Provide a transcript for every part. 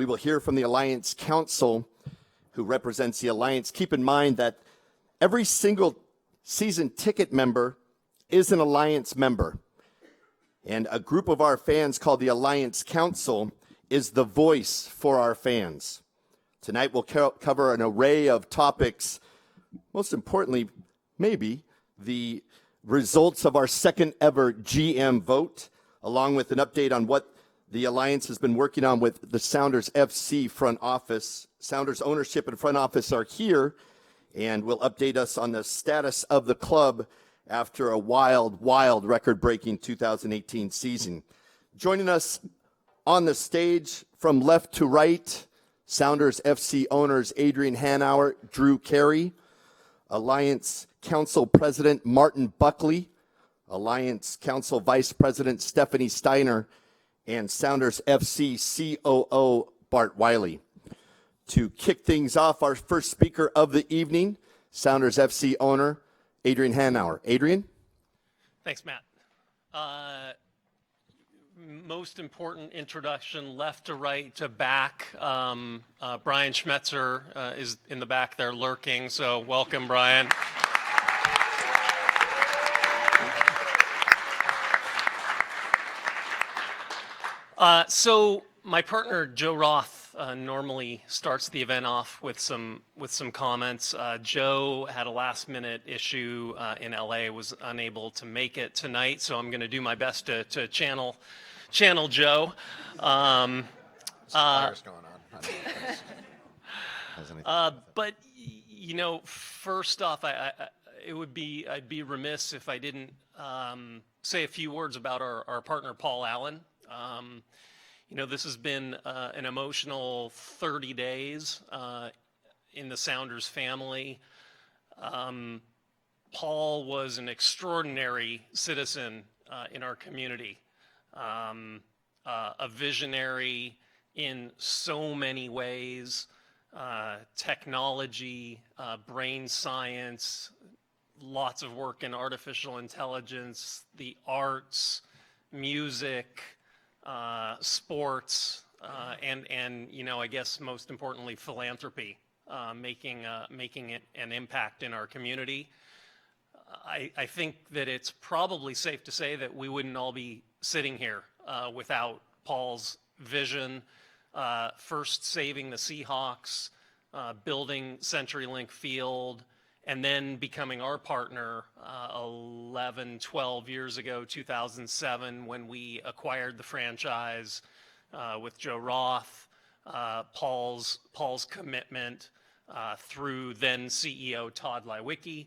we will hear from the Alliance Council, who represents the Alliance. Keep in mind that every single season ticket member is an Alliance member. And a group of our fans called the Alliance Council is the voice for our fans. Tonight we'll cover an array of topics, most importantly, maybe, the results of our second ever GM vote, along with an update on what the Alliance has been working on with the Sounders FC front office. Sounders ownership and front office are here and will update us on the status of the club after a wild record-breaking 2018 season. Joining us on the stage from left to right, Sounders FC owners Adrian Hanauer, Drew Carey, Alliance Council President Martin Buckley, Alliance Council Vice President Stephanie Steiner, and Sounders FC COO Bart Wiley. To kick things off, our first speaker of the evening, Sounders FC owner Adrian Hanauer. Adrian? Thanks, Matt. Most important introduction, left to right to back. Brian Schmetzer is in the back there lurking, so welcome, Brian. So my partner, Joe Roth, normally starts the event off with some comments. Joe had a last-minute issue in LA, was unable to make it tonight, so I'm going to do my best to channel Joe. There's a virus going on. But you know, first off, I'd be remiss if I didn't say a few words about our partner Paul Allen. You know, this has been an emotional 30 days in the Sounders family. Paul was an extraordinary citizen in our community, a visionary in so many ways, technology, brain science, lots of work in artificial intelligence, the arts, music, sports, and you know, I guess most importantly, philanthropy, making it an impact in our community. I think that it's probably safe to say that we wouldn't all be sitting here without Paul's vision, first saving the Seahawks, building Centurylink Field, and then becoming our partner 11, 12 years ago, 2007, when we acquired the franchise with Joe Roth, Paul's commitment through then CEO Todd Lewicki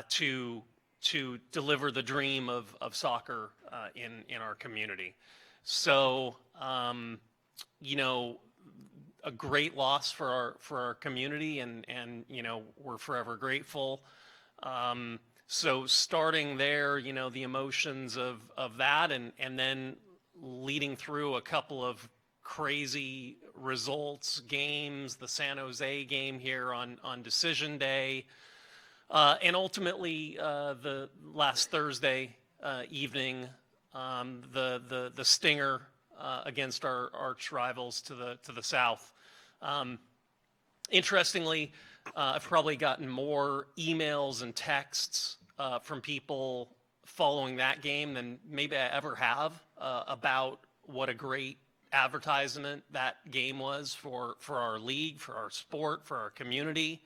to deliver the dream of soccer in our community. So, you know, a great loss for our community, and you know, we're forever grateful. So starting there, you know, the emotions of that, and then leading through a couple of crazy results, games, the San Jose game here on decision day, and ultimately the last Thursday evening, the stinger against our arch rivals to the south. Interestingly, I've probably gotten more emails and texts from people following that game than maybe I ever have about what a great advertisement that game was for our league, for our sport, for our community.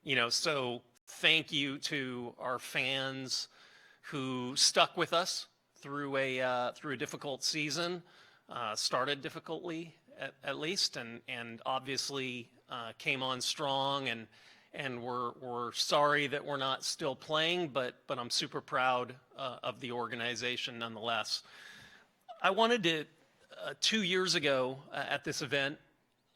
You know, so thank you to our fans who stuck with us through a difficult season, started difficultly at least, and obviously came on strong, and we're sorry that we're not still playing, but I'm super proud of the organization nonetheless. I wanted to 2 years ago at this event,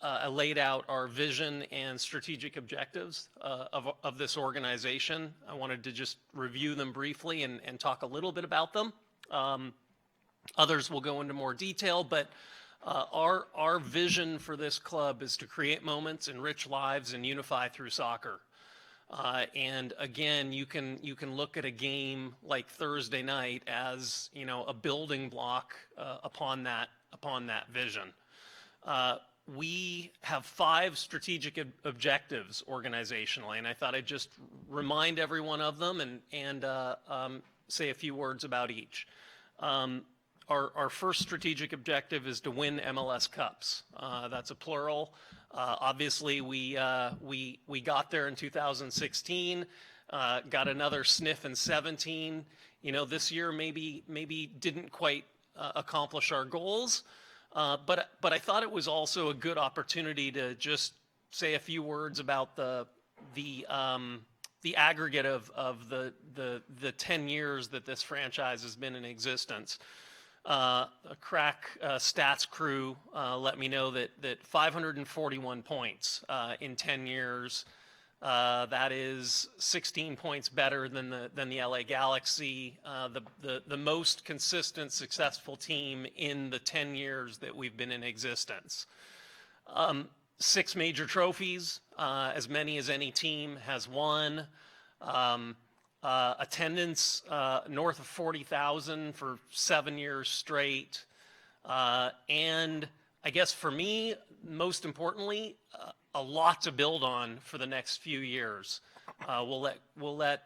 I laid out our vision and strategic objectives of this organization. I wanted to just review them briefly and talk a little bit about them. Others will go into more detail, but our vision for this club is to create moments, enrich lives, and unify through soccer. And again, you can look at a game like Thursday night as, you know, a building block upon that vision. we have 5 strategic objectives organizationally, and I thought I'd just remind everyone of them and say a few words about each. Our first strategic objective is to win MLS Cups. That's a plural. Obviously, we got there in 2016, got another sniff in 17. You know, this year maybe didn't quite accomplish our goals. But I thought it was also a good opportunity to just say a few words about the aggregate of the 10 years that this franchise has been in existence. A crack stats crew let me know that 541 points in 10 years. That is 16 points better than the LA Galaxy, the most consistent, successful team in the 10 years that we've been in existence. 6 major trophies, as many as any team has won. Attendance north of 40,000 for 7 years straight. And I guess for me, most importantly, a lot to build on for the next few years. We'll let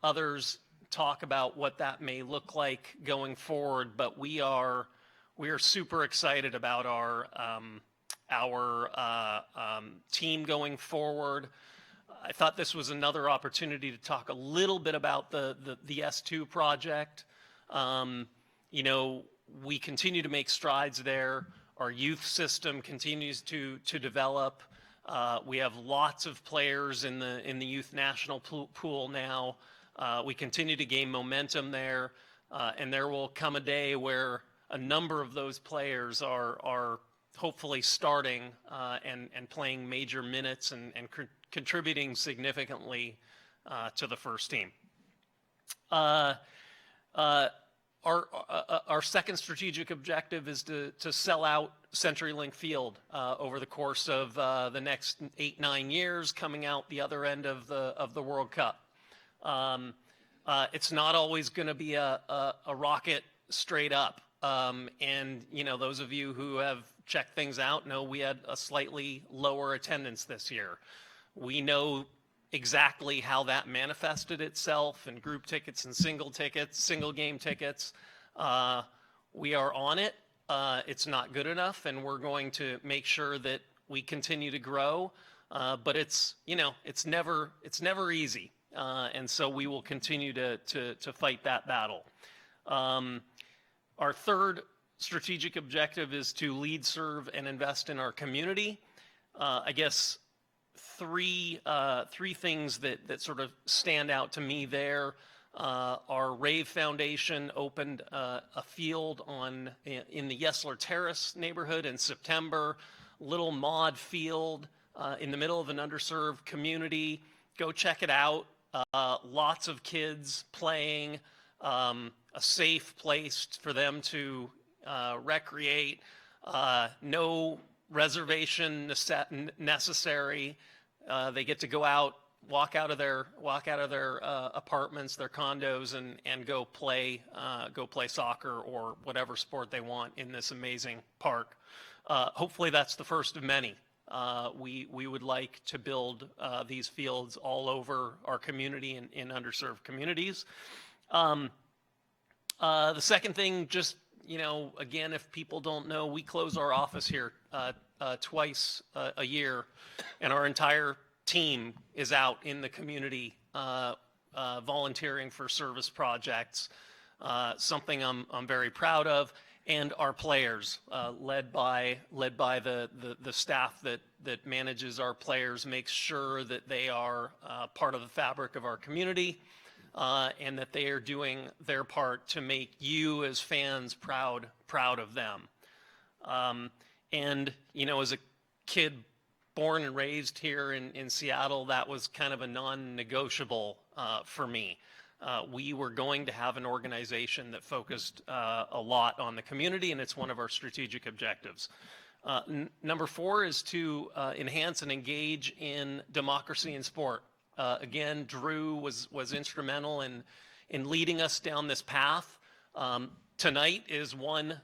others talk about what that may look like going forward, but we are super excited about our team going forward. I thought this was another opportunity to talk a little bit about the S2 project. You know, we continue to make strides there. Our youth system continues to develop. We have lots of players in the youth national pool now. We continue to gain momentum there, and there will come a day where a number of those players are hopefully starting and playing major minutes and contributing significantly to the first team. Our second strategic objective is to sell out Centurylink Field over the course of the next 8-9 years, coming out the other end of the World Cup. It's not always going to be a rocket straight up, and you know, those of you who have checked things out know we had a slightly lower attendance this year. We know exactly how that manifested itself in group tickets and single game tickets. We are on it. It's not good enough, and we're going to make sure that we continue to grow. But it's never easy, and so we will continue to fight that battle. Our third strategic objective is to lead, serve, and invest in our community. I guess three things that sort of stand out to me there. Our Rave Foundation opened a field in the Yesler Terrace neighborhood in September. Little mod field in the middle of an underserved community. Go check it out. Lots of kids playing. A safe place for them to recreate. No reservation necessary. They get to go out, walk out of their apartments, their condos, and go play soccer or whatever sport they want in this amazing park. Hopefully that's the first of many. We would like to build these fields all over our community in underserved communities. The second thing, just, you know, again, if people don't know, we close our office here twice a year, and our entire team is out in the community volunteering for service projects, something I'm very proud of, and our players, led by the staff that manages our players, makes sure that they are part of the fabric of our community, and that they are doing their part to make you as fans proud of them. And you know, as a kid born and raised here in Seattle, that was kind of a non-negotiable for me. We were going to have an organization that focused a lot on the community, and it's one of our strategic objectives. Number 4 is to enhance and engage in democracy in sport. Again, Drew was instrumental in leading us down this path. Tonight is one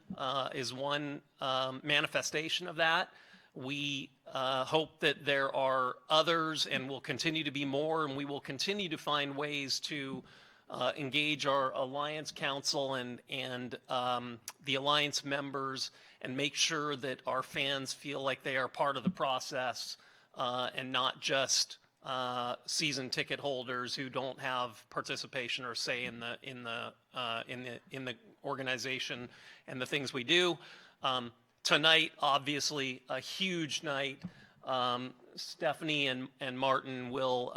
manifestation of that. We hope that there are others, and will continue to be more, and we will continue to find ways to engage our Alliance Council and the Alliance members, and make sure that our fans feel like they are part of the process, and not just season ticket holders who don't have participation or say in the organization and the things we do. Tonight, obviously, a huge night. Stephanie and Martin will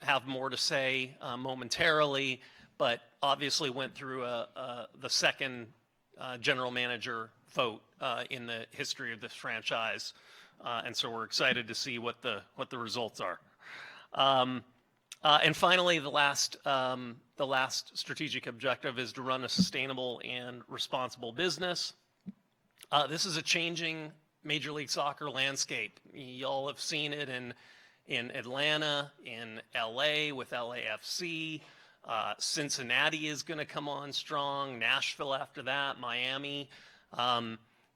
have more to say momentarily, but obviously went through the second general manager vote in the history of this franchise, and so we're excited to see what the results are. And finally, the last strategic objective is to run a sustainable and responsible business. This is a changing Major League Soccer landscape. Y'all have seen it in Atlanta, in LA with LAFC. Cincinnati is going to come on strong. Nashville after that. Miami.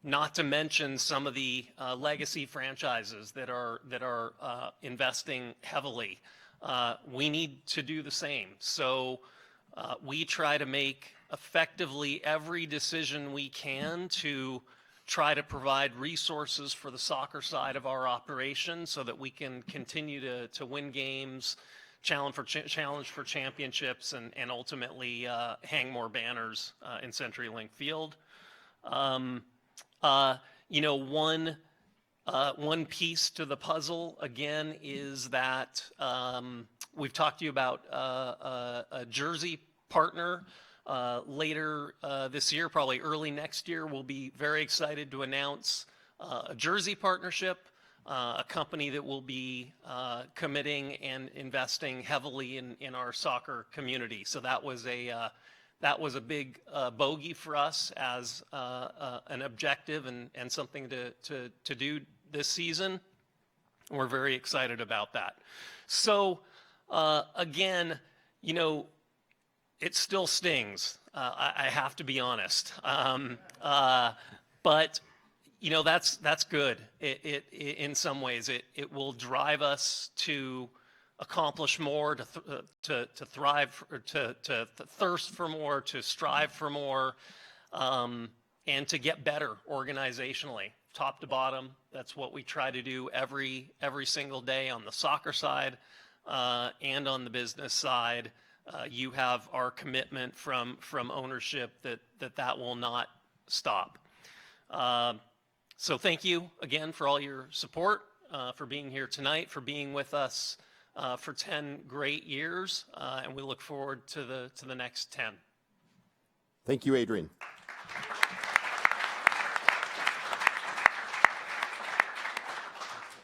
Not to mention some of the legacy franchises that are investing heavily. We need to do the same. So we try to make effectively every decision we can to try to provide resources for the soccer side of our operation so that we can continue to win games, challenge for championships, and ultimately hang more banners in Centurylink Field. You know, one piece to the puzzle, again, is that we've talked to you about a jersey partner. Later this year, probably early next year, we'll be very excited to announce a jersey partnership, a company that will be committing and investing heavily in our soccer community. So that was a big bogey for us as an objective and something to do this season. We're very excited about that. So again, you know, it still stings. I have to be honest. But you know, that's good. It in some ways it will drive us to accomplish more, to thrive, to thirst for more, to strive for more, and to get better organizationally, top to bottom. That's what we try to do every single day on the soccer side and on the business side. You have our commitment from ownership that will not stop. So thank you again for all your support, for being here tonight, for being with us for 10 great years, and we look forward to the next 10. Thank you, Adrian.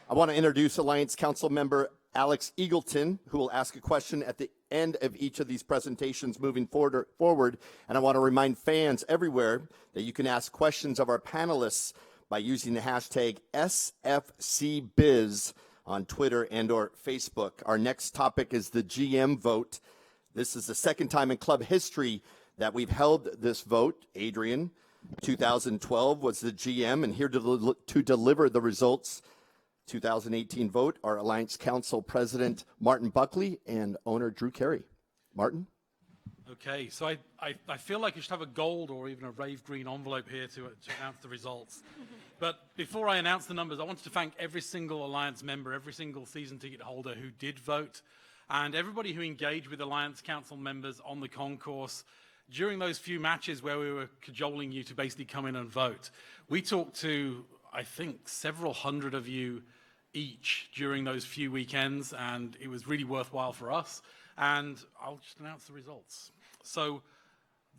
I want to introduce Alliance Council member Alex Eagleton, who will ask a question at the end of each of these presentations moving forward. And I want to remind fans everywhere that you can ask questions of our panelists by using the hashtag SFCBiz on Twitter and or Facebook. Our next topic is the GM vote. This is the second time in club history that we've held this vote. Adrian, 2012 was the GM, and here to deliver the results 2018 vote, our Alliance Council President Martin Buckley and owner Drew Carey. Martin? Okay, so I feel like you should have a gold or even a rave green envelope here to announce the results. But before I announce the numbers, I wanted to thank every single Alliance member, every single season ticket holder who did vote, and everybody who engaged with Alliance Council members on the concourse during those few matches where we were cajoling you to basically come in and vote. We talked to, I think, several hundred of you each during those few weekends, and it was really worthwhile for us. And I'll just announce the results. So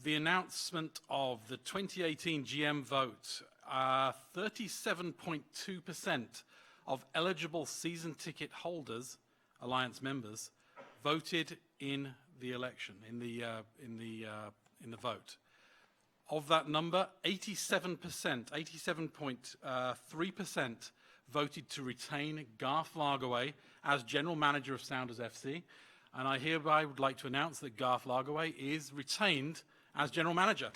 the announcement of the 2018 GM vote, 37.2% of eligible season ticket holders, Alliance members, voted in the election, in the vote. Of that number, 87.3% voted to retain Garth Lagerwey as general manager of Sounders FC. And I hereby would like to announce that Garth Lagerwey is retained as general manager.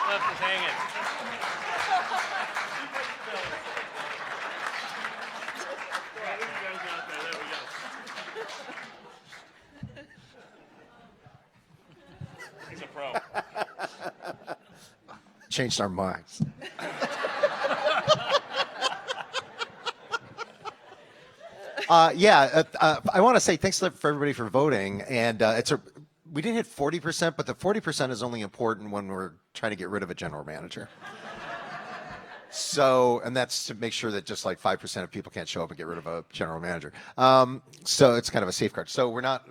Left is hanging. He's a pro. Changed our minds. I want to say thanks for everybody for voting. And we didn't hit 40%, but the 40% is only important when we're trying to get rid of a general manager. So, and that's to make sure that just like 5% of people can't show up and get rid of a general manager. So it's kind of a safeguard. So we're not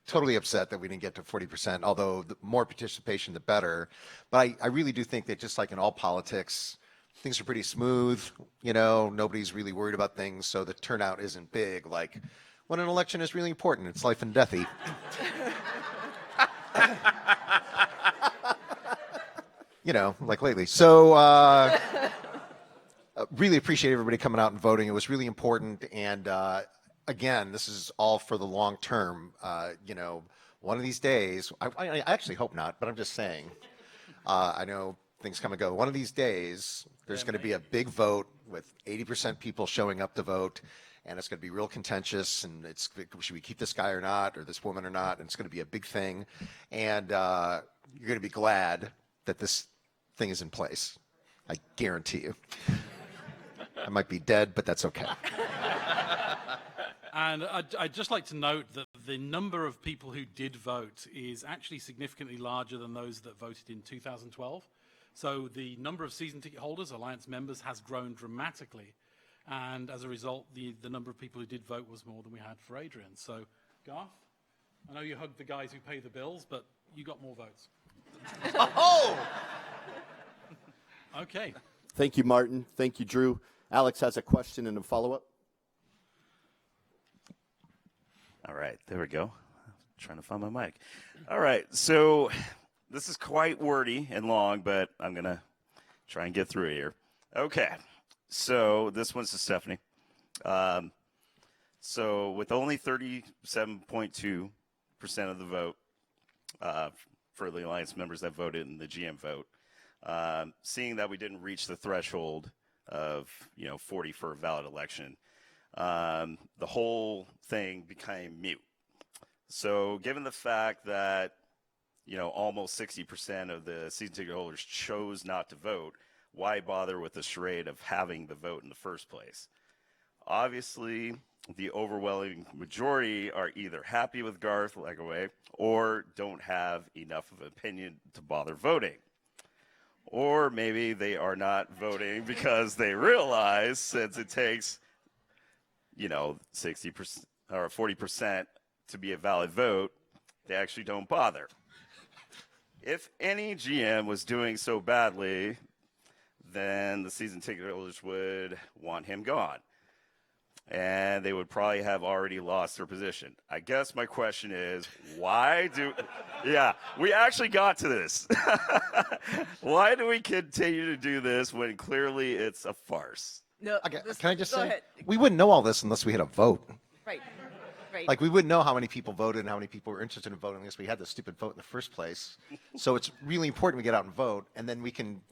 totally upset that we didn't get to 40%, although the more participation, the better. But I really do think that just like in all politics, things are pretty smooth. You know, nobody's really worried about things. So the turnout isn't big. Like when an election is really important, it's life and deathy. You know, like lately. So really appreciate everybody coming out and voting. It was really important. And again, this is all for the long term. You know, one of these days, I actually hope not, but I'm just saying, I know things come and go. One of these days, there's going to be a big vote with 80% people showing up to vote. And it's going to be real contentious, and should we keep this guy or not, or this woman or not? And it's going to be a big thing. And you're going to be glad that this thing is in place. I guarantee you. I might be dead, but that's okay. And I'd just like to note that the number of people who did vote is actually significantly larger than those that voted in 2012. So the number of season ticket holders, Alliance members, has grown dramatically. And as a result, the number of people who did vote was more than we had for Adrian. So, Garth, I know you hugged the guys who pay the bills, but you got more votes. Oh! Okay. Thank you, Martin. Thank you, Drew. Alex has a question and a follow-up. All right, there we go. Trying to find my mic. All right, so this is quite wordy and long, but I'm going to try and get through it here. Okay, so this one's to Stephanie. So with only 37.2% of the vote for the Alliance members that voted in the GM vote, seeing that we didn't reach the threshold of 40 for a valid election, the whole thing became mute. So given the fact that almost 60% of the season ticket holders chose not to vote, why bother with the charade of having the vote in the first place? Obviously, the overwhelming majority are either happy with Garth Legaway or don't have enough of an opinion to bother voting. Or maybe they are not voting because they realize since it takes 60% or 40% to be a valid vote, they actually don't bother. If any GM was doing so badly, then the season ticket holders would want him gone. And they would probably have already lost their position. I guess my question is, we actually got to this. Why do we continue to do this when clearly it's a farce? No, Okay, can I just say, ahead. we wouldn't know all this unless we had a vote. Right. Like, we wouldn't know how many people voted and how many people were interested in voting unless we had the stupid vote in the first place. So it's really important we get out and vote, and then we can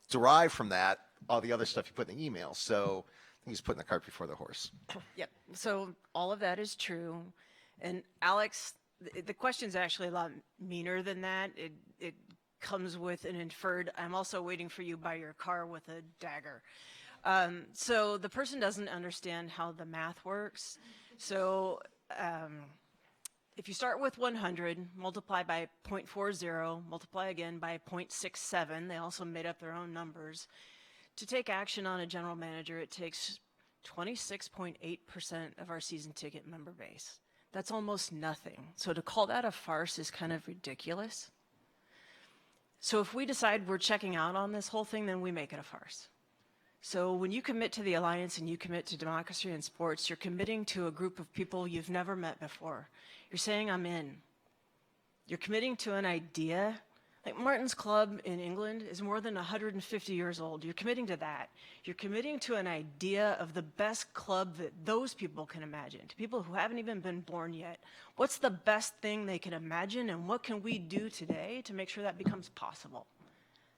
derive from that all the other stuff you put in the email. So I think he's putting the cart before the horse. Yep. So all of that is true. And Alex, the question's actually a lot meaner than that. It comes with an inferred, I'm also waiting for you by your car with a dagger. So the person doesn't understand how the math works. So if you start with 100, multiply by 0.40, multiply again by 0.67, they also made up their own numbers. To take action on a general manager, it takes 26.8% of our season ticket member base. That's almost nothing. So to call that a farce is kind of ridiculous. So if we decide we're checking out on this whole thing, then we make it a farce. So when you commit to the Alliance and you commit to democracy in sports, you're committing to a group of people you've never met before. You're saying, I'm in. You're committing to an idea. Like Martin's Club in England is more than 150 years old. You're committing to that. You're committing to an idea of the best club that those people can imagine, to people who haven't even been born yet. What's the best thing they can imagine, and what can we do today to make sure that becomes possible?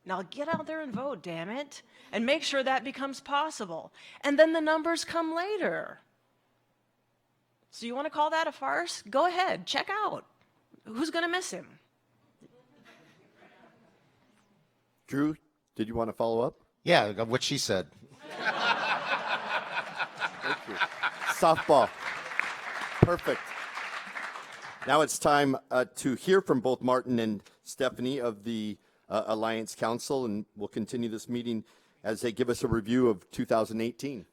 Now get out there and vote, damn it, and make sure that becomes possible. And then the numbers come later. So you want to call that a farce? Go ahead, check out. Who's going to miss him? Drew, did you want to follow up? Yeah, what she said. Thank you. Softball. Perfect. Now it's time to hear from both Martin and Stephanie of the Alliance Council, and we'll continue this meeting as they give us a review of 2018.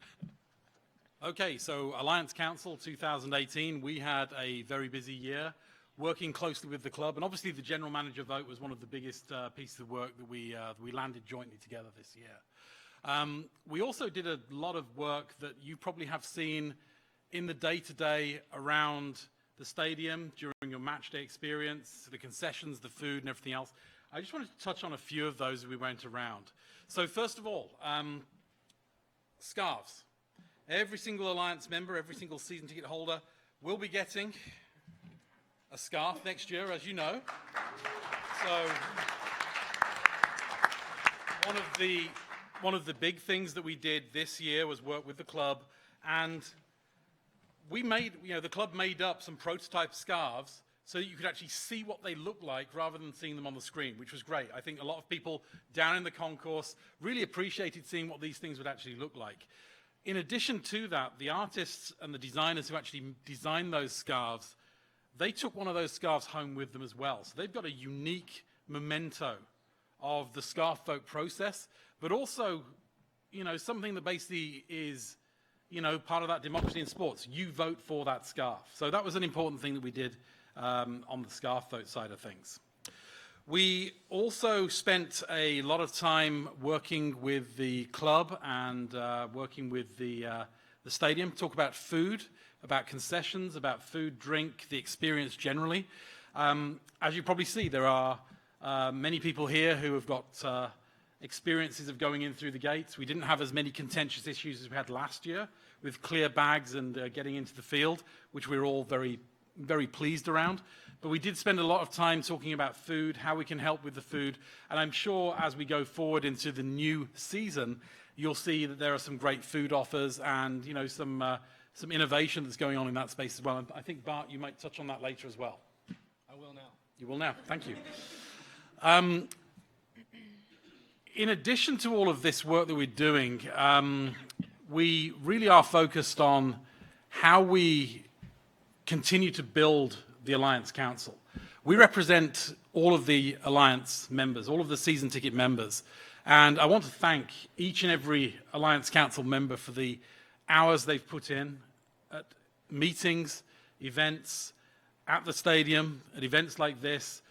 Okay, so Alliance Council 2018, we had a very busy year working closely with the club, and obviously the general manager vote was one of the biggest pieces of work that we landed jointly together this year. We also did a lot of work that you probably have seen in the day-to-day around the stadium during your match day experience, the concessions, the food, and everything else. I just wanted to touch on a few of those as we went around. So first of all, scarves. Every single Alliance member, every single season ticket holder will be getting a scarf next year, as you know. So one of the big things that we did this year was work with the club, and we made, the club made up some prototype scarves so that you could actually see what they look like rather than seeing them on the screen, which was great. I think a lot of people down in the concourse really appreciated seeing what these things would actually look like. In addition to that, the artists and the designers who actually designed those scarves, they took one of those scarves home with them as well. So they've got a unique memento of the scarf vote process, but also, something that basically is, part of that democracy in sports. You vote for that scarf. So that was an important thing that we did on the scarf vote side of things. We also spent a lot of time working with the club and working with the stadium, talk about food, about concessions, about food, drink, the experience generally. As you probably see, there are many people here who have got experiences of going in through the gates. We didn't have as many contentious issues as we had last year with clear bags and getting into the field, which we were all very, very pleased around. But we did spend a lot of time talking about food, how we can help with the food. And I'm sure as we go forward into the new season, you'll see that there are some great food offers and, some innovation that's going on in that space as well. And I think, Bart, you might touch on that later as well. I will now. You will now. Thank you. In addition to all of this work that we're doing, we really are focused on how we continue to build the Alliance Council. We represent all of the Alliance members, all of the season ticket members. And I want to thank each and every Alliance Council member for the hours they've put in at meetings, events, at the stadium, at events like this.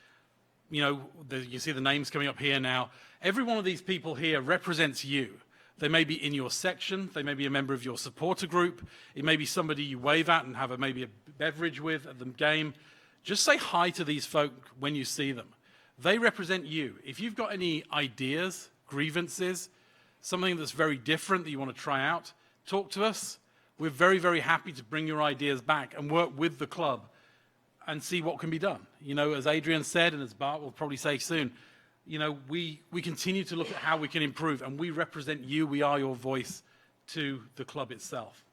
You see the names coming up here now. Every one of these people here represents you. They may be in your section. They may be a member of your supporter group. It may be somebody you wave at and have maybe a beverage with at the game. Just say hi to these folk when you see them. They represent you. If you've got any ideas, grievances, something that's very different that you want to try out, talk to us. We're very, very happy to bring your ideas back and work with the club and see what can be done. As Adrian said, and as Bart will probably say soon, we continue to look at how we can improve, and we represent you. We are your voice to the club itself.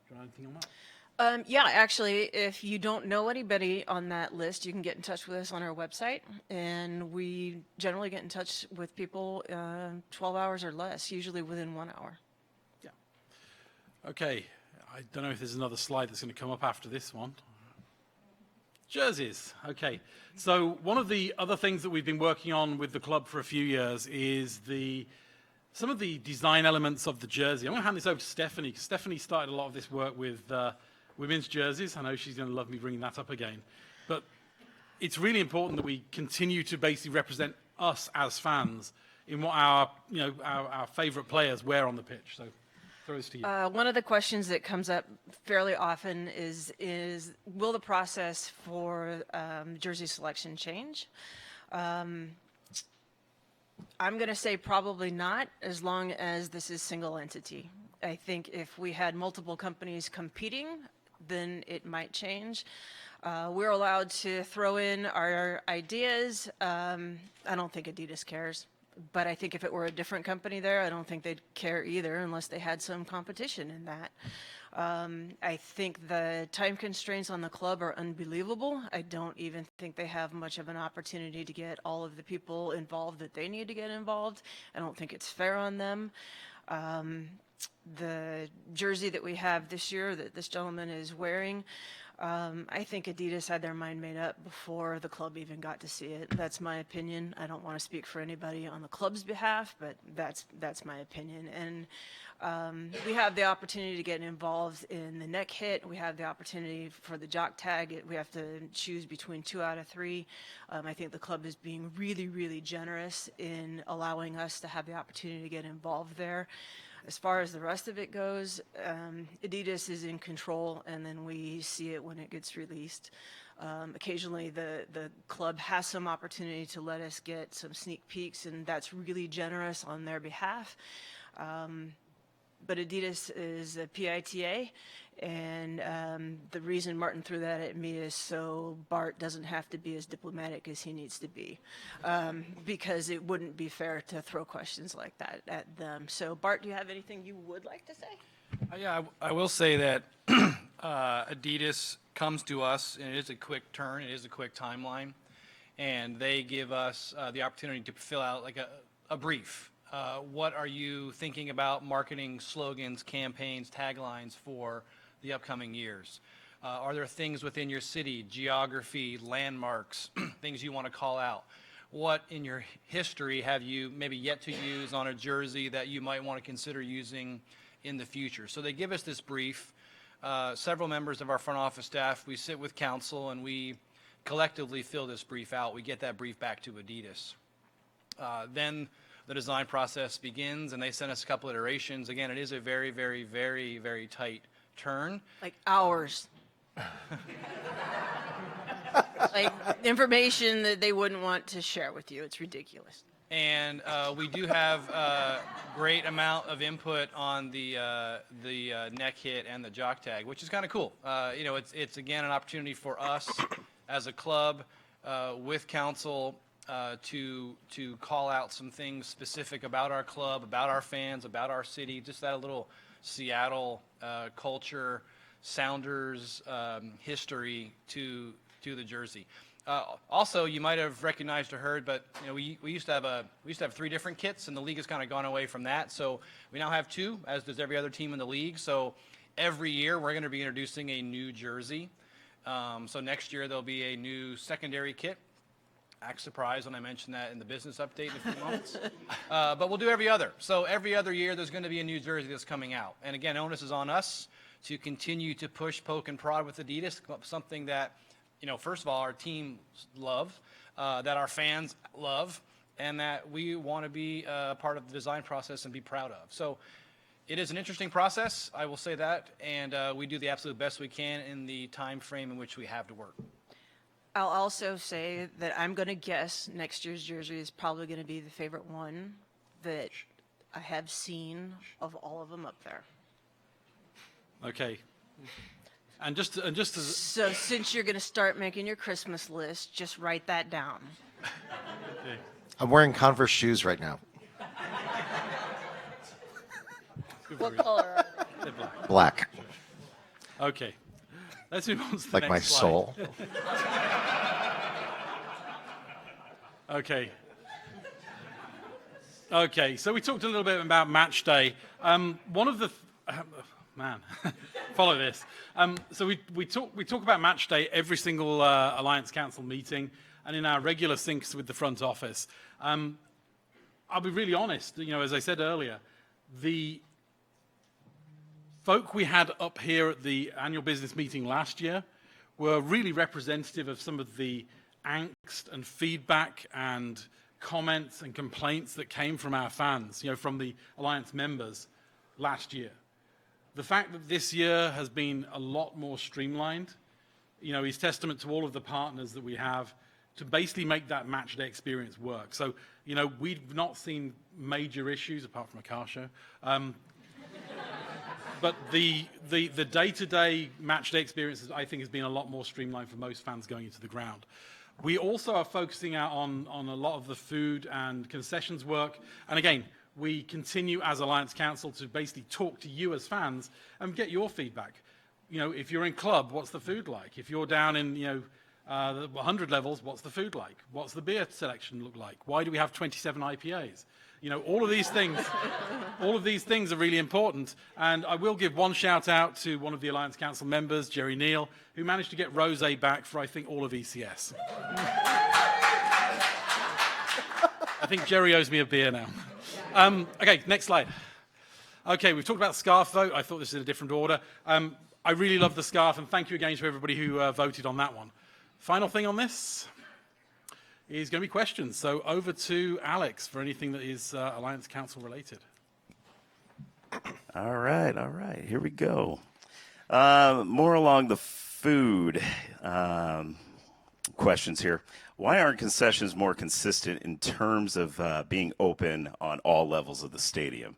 Do you want anything on that? Yeah, actually, if you don't know anybody on that list, you can get in touch with us on our website, and we generally get in touch with people 12 hours or less, usually within 1 hour. Yeah. Okay. I don't know if there's another slide that's going to come up after this one. Jerseys. Okay. So one of the other things that we've been working on with the club for a few years is some of the design elements of the jersey. I'm going to hand this over to Stephanie, because Stephanie started a lot of this work with women's jerseys. I know she's going to love me bringing that up again. But it's really important that we continue to basically represent us as fans in what our favorite players wear on the pitch. So, throw this to you. One of the questions that comes up fairly often is will the process for jersey selection change? I'm going to say probably not, as long as this is single entity. I think if we had multiple companies competing, then it might change. We're allowed to throw in our ideas. I don't think Adidas cares. But I think if it were a different company there, I don't think they'd care either unless they had some competition in that. I think the time constraints on the club are unbelievable. I don't even think they have much of an opportunity to get all of the people involved that they need to get involved. I don't think it's fair on them. The jersey that we have this year that this gentleman is wearing, I think Adidas had their mind made up before the club even got to see it. That's my opinion. I don't want to speak for anybody on the club's behalf, but that's my opinion. And we have the opportunity to get involved in the neck hit. We have the opportunity for the jock tag. We have to choose between 2 out of 3. I think the club is being really, really generous in allowing us to have the opportunity to get involved there. As far as the rest of it goes, Adidas is in control, and then we see it when it gets released. Occasionally, the club has some opportunity to let us get some sneak peeks, and that's really generous on their behalf. But Adidas is a PITA, and the reason Martin threw that at me is so Bart doesn't have to be as diplomatic as he needs to be, because it wouldn't be fair to throw questions like that at them. So Bart, do you have anything you would like to say? Yeah, I will say that Adidas comes to us, and it is a quick turn, it is a quick timeline, and they give us the opportunity to fill out like a brief. What are you thinking about marketing slogans, campaigns, taglines for the upcoming years? Are there things within your city, geography, landmarks, things you want to call out? What in your history have you maybe yet to use on a jersey that you might want to consider using in the future? So they give us this brief. Several members of our front office staff, we sit with council and we collectively fill this brief out. We get that brief back to Adidas. Then the design process begins, and they send us a couple iterations. Again, it is a very, very, very, very tight turn. Like hours. Like information that they wouldn't want to share with you. It's ridiculous. And we do have a great amount of input on the neck hit and the jock tag, which is kind of cool. You know, it's again an opportunity for us as a club with council to call out some things specific about our club, about our fans, about our city, just that a little Seattle culture, Sounders history to the jersey. Also, you might have recognized or heard, but you know, we used to have 3 different kits, and the league has kind of gone away from that. So we now have 2, as does every other team in the league. So every year we're going to be introducing a new jersey. So next year there'll be a new secondary kit. Act surprised when I mentioned that in the business update in a few moments. But we'll do every other. So every other year there's going to be a new jersey that's coming out. And again, onus is on us to continue to push, poke, and prod with Adidas, something that, you know, first of all, our team love, that our fans love, and that we want to be part of the design process and be proud of. So it is an interesting process, I will say that, and we do the absolute best we can in the time frame in which we have to work. I'll also say that I'm going to guess next year's jersey is probably going to be the favorite one that I have seen of all of them up there. Okay. And just as So since you're going to start making your Christmas list, just write that down. okay. I'm wearing Converse shoes right now. What color are they? They're black. Black, Okay. Let's move on to the like next my slide. soul. Okay. Okay, so we talked a little bit about match day. One of the man, follow this. So we talk about match day every single Alliance Council meeting, and in our regular syncs with the front office. I'll be really honest. You know, as I said earlier, the folk we had up here at the annual business meeting last year were really representative of some of the angst and feedback and comments and complaints that came from our fans, you know, from the Alliance members last year. the fact that this year has been a lot more streamlined, is testament to all of the partners that we have to basically make that match day experience work. So, we've not seen major issues apart from a car show. But the day-to-day match day experience, I think, has been a lot more streamlined for most fans going into the ground. We also are focusing out on a lot of the food and concessions work. And again, we continue as Alliance Council to basically talk to you as fans and get your feedback. If you're in club, what's the food like? If you're down in, the 100 levels, what's the food like? What's the beer selection look like? Why do we have 27 IPAs? All of these things are really important. And I will give one shout out to one of the Alliance Council members, Jerry Neal, who managed to get Rosé back for, I think, all of ECS. I think Jerry owes me a beer now. Okay, next slide. Okay, we've talked about the scarf vote. I thought this was in a different order. I really love the scarf, and thank you again to everybody who voted on that one. Final thing on this is going to be questions. So over to Alex for anything that is Alliance Council related. All right. Here we go. More along the food questions here. Why aren't concessions more consistent in terms of being open on all levels of the stadium?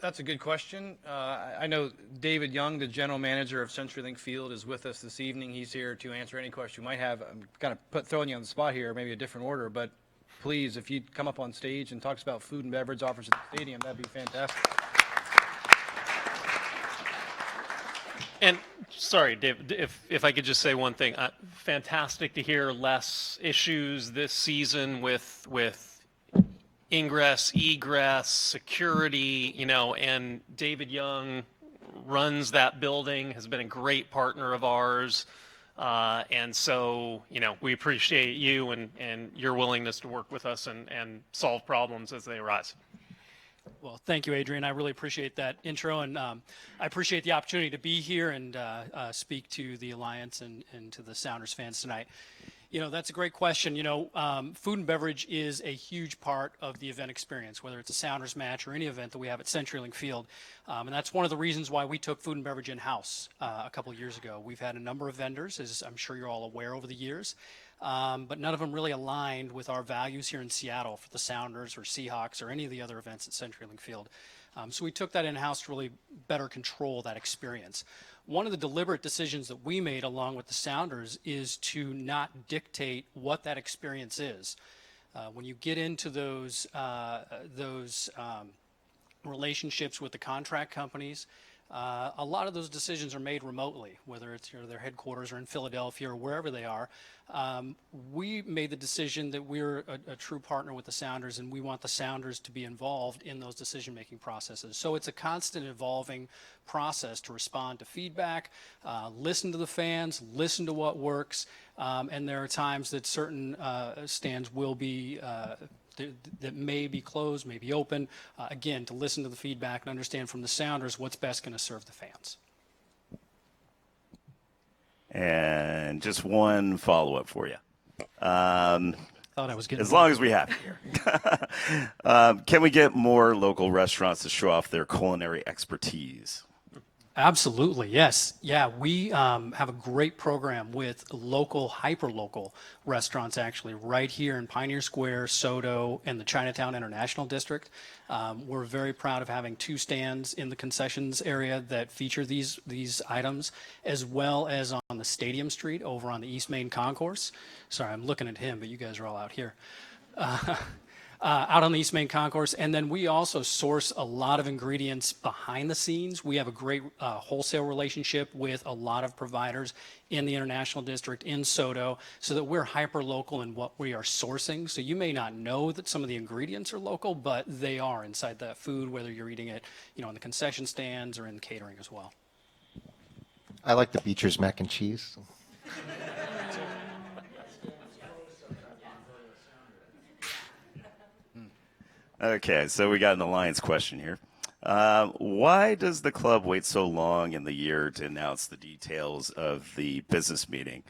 That's a good question. I know David Young, the general manager of Centurylink Field, is with us this evening. He's here to answer any question you might have. I'm kind of throwing you on the spot here, maybe a different order, but please, if you'd come up on stage and talk about food and beverage offers at the stadium, that'd be fantastic. And sorry, Dave, if I could just say one thing. Fantastic to hear less issues this season with ingress, egress, security, and David Young runs that building, has been a great partner of ours. And so, we appreciate you and your willingness to work with us and solve problems as they arise. Well, thank you, Adrian. I really appreciate that intro, and I appreciate the opportunity to be here and speak to the Alliance and to the Sounders fans tonight. That's a great question. Food and beverage is a huge part of the event experience, whether it's a Sounders match or any event that we have at Centurylink Field. And that's one of the reasons why we took food and beverage in-house a couple of years ago. We've had a number of vendors, as I'm sure you're all aware, over the years, but none of them really aligned with our values here in Seattle for the Sounders or Seahawks or any of the other events at Centurylink Field. So we took that in-house to really better control that experience. One of the deliberate decisions that we made along with the Sounders is to not dictate what that experience is. When you get into those relationships with the contract companies, a lot of those decisions are made remotely, whether it's their headquarters or in Philadelphia or wherever they are. We made the decision that we're a true partner with the Sounders, and we want the Sounders to be involved in those decision-making processes. So it's a constant evolving process to respond to feedback, listen to the fans, listen to what works, and there are times that certain stands will be that may be closed, may be open, again, to listen to the feedback and understand from the Sounders what's best going to serve the fans. And just one follow-up for you. Thought I was getting as long as we have it here. Can we get more local restaurants to show off their culinary expertise? Absolutely, yes. Yeah, we have a great program with local, hyper-local restaurants, actually, right here in Pioneer Square, Soto, and the Chinatown International District. We're very proud of having 2 stands in the concessions area that feature these items, as well as on the Stadium Street over on the East Main Concourse. Sorry, I'm looking at him, but you guys are all out here. Out on the East Main Concourse. And then we also source a lot of ingredients behind the scenes. We have a great wholesale relationship with a lot of providers in the International District, in Soto, so that we're hyper-local in what we are sourcing. So you may not know that some of the ingredients are local, but they are inside that food, whether you're eating it, in the concession stands or in the catering as well. I like the Beecher's mac and cheese. Okay, so we got an Alliance question here. Why does the club wait so long in the year to announce the details of the business meeting?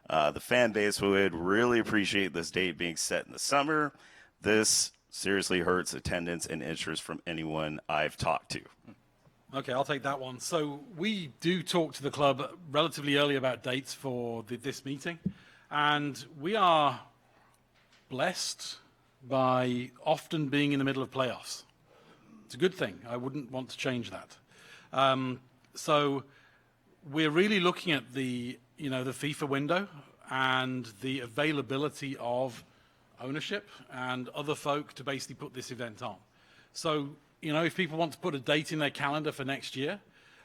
The fan base would really appreciate this date being set in the summer. This seriously hurts attendance and interest from anyone I've talked to. Okay, I'll take that one. So we do talk to the club relatively early about dates for this meeting, and we are blessed by often being in the middle of playoffs. It's a good thing. I wouldn't want to change that. So we're really looking at the FIFA window and the availability of ownership and other folk to basically put this event on. So, if people want to put a date in their calendar for next year,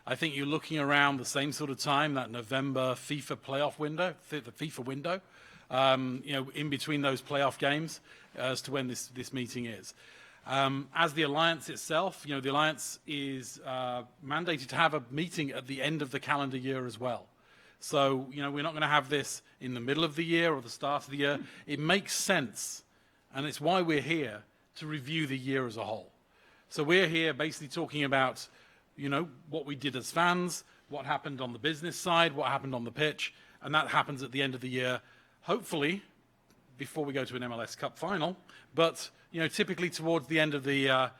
I think you're looking around the same sort of time, that November FIFA playoff window, the FIFA window, in between those playoff games as to when this meeting is. As the Alliance itself, the Alliance is mandated to have a meeting at the end of the calendar year as well. So, we're not going to have this in the middle of the year or the start of the year. It makes sense, and it's why we're here, to review the year as a whole. So we're here basically talking about, what we did as fans, what happened on the business side, what happened on the pitch, and that happens at the end of the year, hopefully before we go to an MLS Cup final, but typically towards the end of the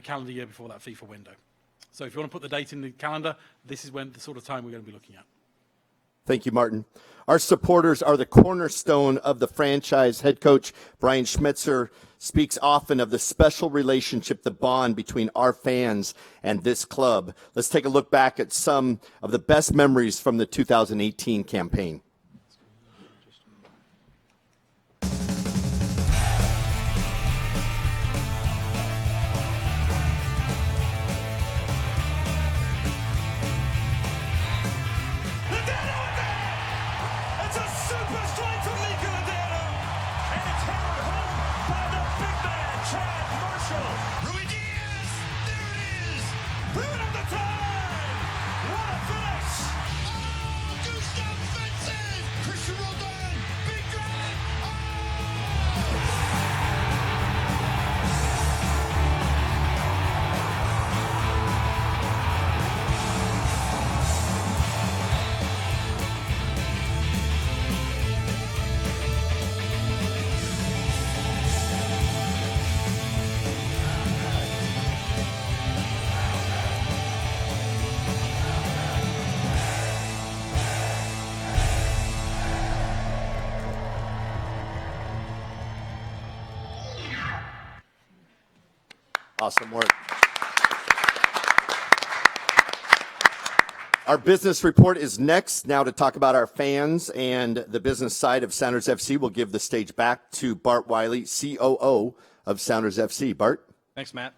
calendar year before that FIFA window. So if you want to put the date in the calendar, this is when the sort of time we're going to be looking at. Thank you, Martin. Our supporters are the cornerstone of the franchise. Head coach Brian Schmetzer speaks often of the special relationship, the bond between our fans and this club. Let's take a look back at some of the best memories from the 2018 campaign. Awesome work. Our business report is next. Now to talk about our fans and the business side of Sounders FC, we'll give the stage back to Bart Wiley, COO of Sounders FC. Bart? Thanks, Matt.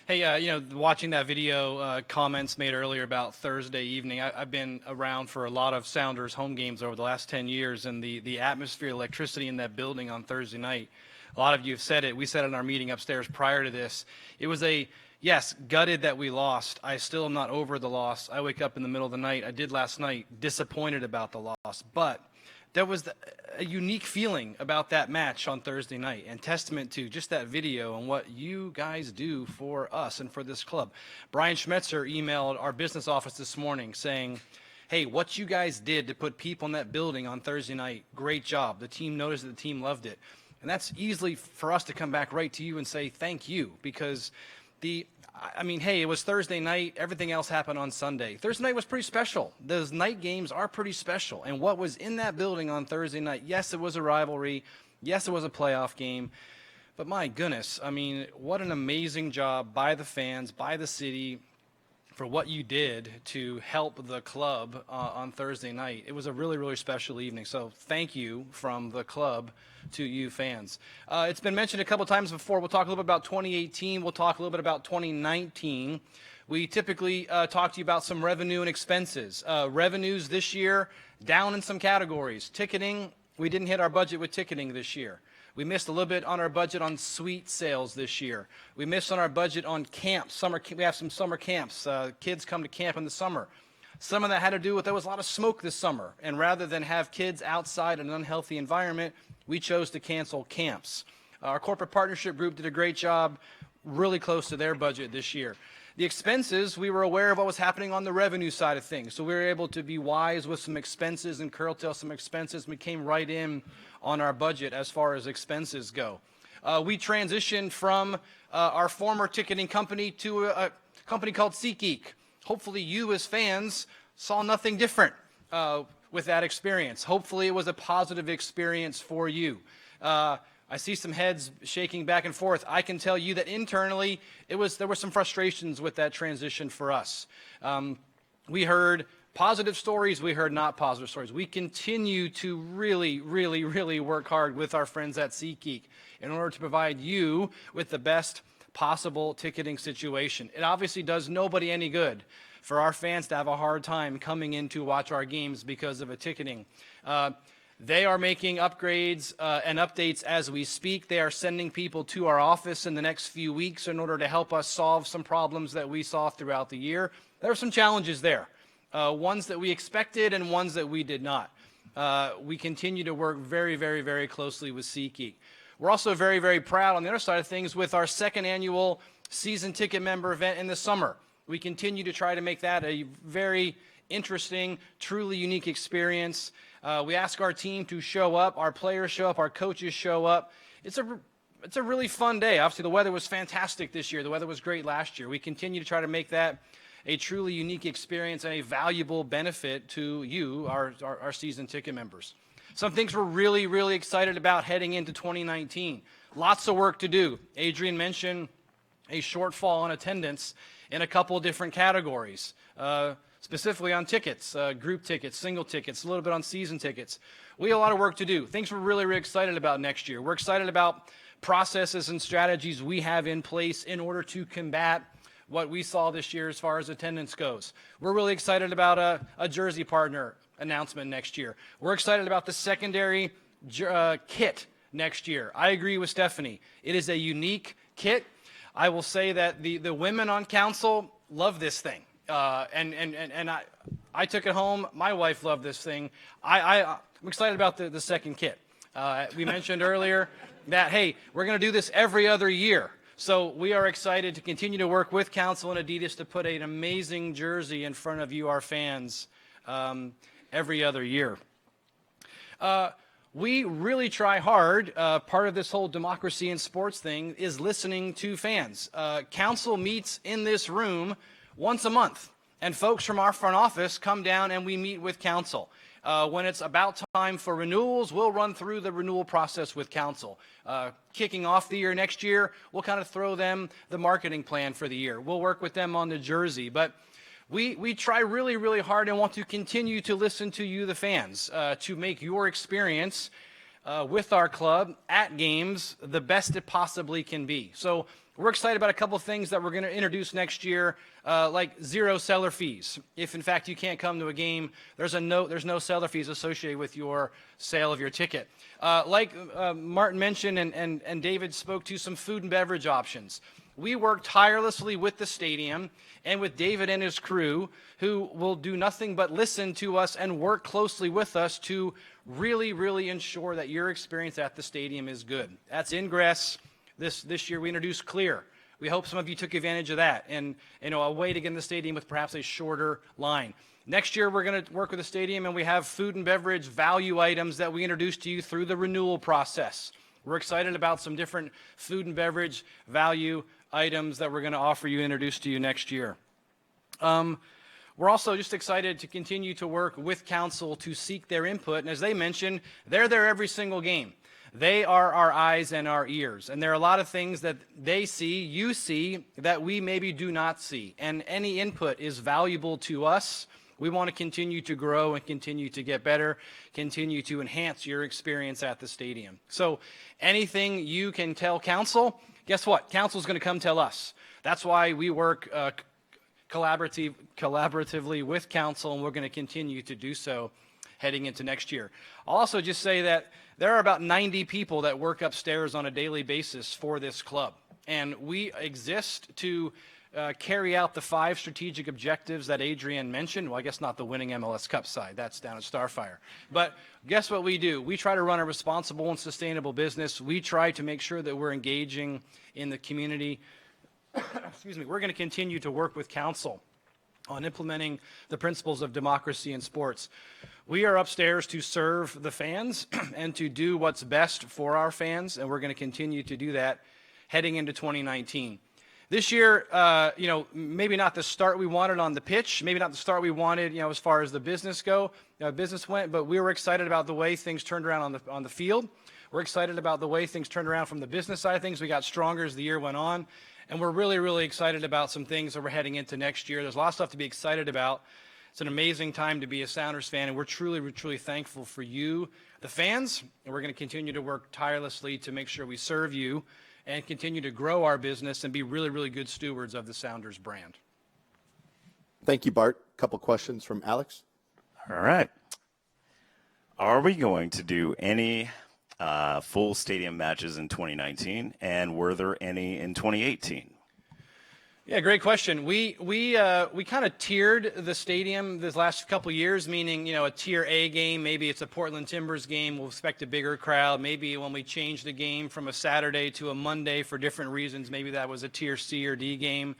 Hey, watching that video, comments made earlier about Thursday evening, I've been around for a lot of Sounders home games over the last 10 years, and the atmosphere, electricity in that building on Thursday night, a lot of you have said it. We said in our meeting upstairs prior to this. It was yes, gutted that we lost. I still am not over the loss. I wake up in the middle of the night. I did last night, disappointed about the loss. But there was a unique feeling about that match on Thursday night, and testament to just that video and what you guys do for us and for this club. Brian Schmetzer emailed our business office this morning saying, hey, what you guys did to put people in that building on Thursday night, great job. The team noticed it, the team loved it. And that's easily for us to come back right to you and say thank you, because hey, it was Thursday night. Everything else happened on Sunday. Thursday night was pretty special. Those night games are pretty special. And what was in that building on Thursday night, yes, it was a rivalry. Yes, it was a playoff game. But my goodness, what an amazing job by the fans, by the city, for what you did to help the club on Thursday night. It was a really, really special evening. So thank you from the club to you fans. It's been mentioned a couple times before. We'll talk a little bit about 2018. We'll talk a little bit about 2019. We typically talk to you about some revenue and expenses. Revenues this year, down in some categories. Ticketing, we didn't hit our budget with ticketing this year. We missed a little bit on our budget on suite sales this year. We missed on our budget on camps. We have some summer camps. Kids come to camp in the summer. Some of that had to do with there was a lot of smoke this summer. And rather than have kids outside in an unhealthy environment, we chose to cancel camps. Our corporate partnership group did a great job, really close to their budget this year. The expenses, we were aware of what was happening on the revenue side of things. So we were able to be wise with some expenses and curtail some expenses. We came right in on our budget as far as expenses go. We transitioned from our former ticketing company to a company called SeatGeek. Hopefully you as fans saw nothing different with that experience. Hopefully it was a positive experience for you. I see some heads shaking back and forth. I can tell you that internally there were some frustrations with that transition for us. We heard positive stories, we heard not positive stories. We continue to really work hard with our friends at SeatGeek in order to provide you with the best possible ticketing situation. It obviously does nobody any good for our fans to have a hard time coming in to watch our games because of a ticketing. They are making upgrades and updates as we speak. They are sending people to our office in the next few weeks in order to help us solve some problems that we saw throughout the year. There are some challenges there, ones that we expected and ones that we did not. We continue to work very closely with SeatGeek. We're also very proud on the other side of things with our second annual season ticket member event in the summer. We continue to try to make that a very interesting, truly unique experience. We ask our team to show up, our players show up, our coaches show up. It's a really fun day. Obviously, the weather was fantastic this year. The weather was great last year. We continue to try to make that a truly unique experience and a valuable benefit to you, our season ticket members. Some things we're really excited about heading into 2019. Lots of work to do. Adrian mentioned a shortfall on attendance in a couple of different categories, specifically on tickets, group tickets, single tickets, a little bit on season tickets. We have a lot of work to do. Things we're really excited about next year. We're excited about processes and strategies we have in place in order to combat what we saw this year as far as attendance goes. We're really excited about a jersey partner announcement next year. We're excited about the secondary kit next year. I agree with Stephanie. It is a unique kit. I will say that the women on council love this thing. And I took it home. My wife loved this thing. I'm excited about the second kit. We mentioned earlier that, hey, we're going to do this every other year. So we are excited to continue to work with council and Adidas to put an amazing jersey in front of you, our fans, every other year. We really try hard. Part of this whole democracy in sports thing is listening to fans. Council meets in this room once a month, and folks from our front office come down and we meet with council. When it's about time for renewals, we'll run through the renewal process with council. Kicking off the year next year, we'll kind of throw them the marketing plan for the year. We'll work with them on the jersey, but we try really hard and want to continue to listen to you, the fans, to make your experience with our club at games the best it possibly can be. So we're excited about a couple of things that we're going to introduce next year, like zero seller fees. If in fact you can't come to a game, there's no seller fees associated with your sale of your ticket. Like Martin mentioned and David spoke to, some food and beverage options. We work tirelessly with the stadium and with David and his crew, who will do nothing but listen to us and work closely with us to really ensure that your experience at the stadium is good. That's ingress. This year we introduced Clear. We hope some of you took advantage of that and a way to get in the stadium with perhaps a shorter line. Next year we're going to work with the stadium and we have food and beverage value items that we introduce to you through the renewal process. We're excited about some different food and beverage value items that we're going to offer you, introduce to you next year. We're also just excited to continue to work with council to seek their input. And as they mentioned, they're there every single game. They are our eyes and our ears. And there are a lot of things that they see, you see, that we maybe do not see. And any input is valuable to us. We want to continue to grow and continue to get better, continue to enhance your experience at the stadium. So anything you can tell council, guess what? Council's going to come tell us. That's why we work collaboratively with council, and we're going to continue to do so heading into next year. I'll also just say that there are about 90 people that work upstairs on a daily basis for this club, and we exist to carry out the 5 strategic objectives that Adrian mentioned. Well, I guess not the winning MLS Cup side. That's down at Starfire. But guess what we do? We try to run a responsible and sustainable business. We try to make sure that we're engaging in the community. Excuse me. We're going to continue to work with council on implementing the principles of democracy in sports. We are upstairs to serve the fans and to do what's best for our fans, and we're going to continue to do that heading into 2019. This year, maybe not the start we wanted on the pitch, maybe not the start we wanted, as far as the business went, but we were excited about the way things turned around on the field. We're excited about the way things turned around from the business side of things. We got stronger as the year went on, and we're really, really excited about some things that we're heading into next year. There's a lot of stuff to be excited about. It's an amazing time to be a Sounders fan, and we're truly, truly thankful for you, the fans, and we're going to continue to work tirelessly to make sure we serve you and continue to grow our business and be really, really good stewards of the Sounders brand. Thank you, Bart. A couple questions from Alex. All right. Are we going to do any full stadium matches in 2019, and were there any in 2018? Yeah, great question. We kind of tiered the stadium this last couple years, meaning, a tier A game, maybe it's a Portland Timbers game, we'll expect a bigger crowd. Maybe when we change the game from a Saturday to a Monday for different reasons, maybe that was a tier C or D game.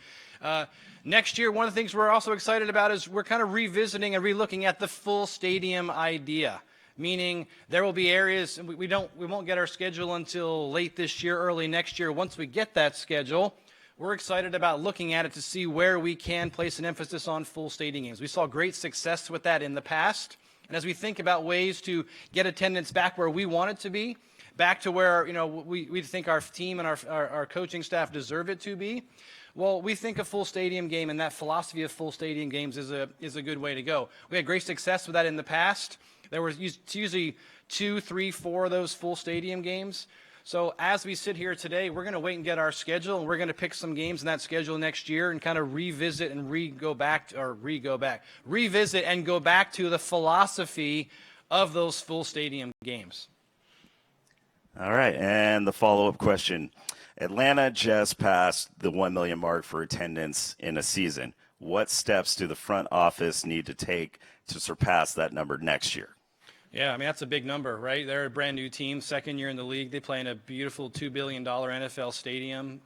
Next year, one of the things we're also excited about is we're kind of revisiting and relooking at the full stadium idea. Meaning there will be areas, we won't get our schedule until late this year, early next year. Once we get that schedule, we're excited about looking at it to see where we can place an emphasis on full stadium games. We saw great success with that in the past. And as we think about ways to get attendance back where we want it to be, back to where we think our team and our coaching staff deserve it to be, well, we think a full stadium game and that philosophy of full stadium games is a good way to go. We had great success with that in the past. There was usually 2, 3, 4 of those full stadium games. So as we sit here today, we're going to wait and get our schedule, and we're going to pick some games in that schedule next year and kind of revisit and revisit and go back to the philosophy of those full stadium games. All right, and the follow-up question. Atlanta just passed the 1 million mark for attendance in a season. What steps do the front office need to take to surpass that number next year? Yeah, that's a big number, right? They're a brand new team, second year in the league. They play in a beautiful $2 billion NFL stadium.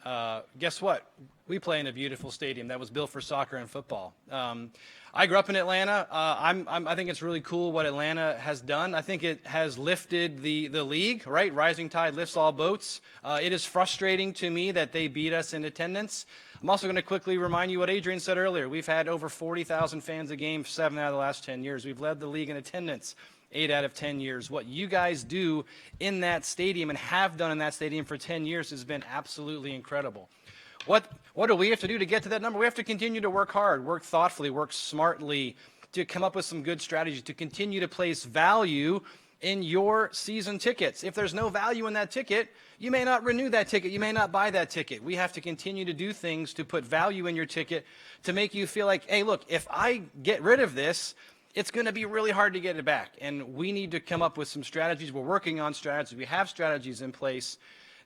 Guess what? We play in a beautiful stadium that was built for soccer and football. I grew up in Atlanta. I think it's really cool what Atlanta has done. I think it has lifted the league, right? Rising tide lifts all boats. It is frustrating to me that they beat us in attendance. I'm also going to quickly remind you what Adrian said earlier. We've had over 40,000 fans a game 7 out of the last 10 years. We've led the league in attendance 8 out of 10 years. What you guys do in that stadium and have done in that stadium for 10 years has been absolutely incredible. What do we have to do to get to that number? We have to continue to work hard, work thoughtfully, work smartly, to come up with some good strategies, to continue to place value in your season tickets. If there's no value in that ticket, you may not renew that ticket. You may not buy that ticket. We have to continue to do things to put value in your ticket to make you feel like, hey, look, if I get rid of this, it's going to be really hard to get it back. And we need to come up with some strategies. We're working on strategies. We have strategies in place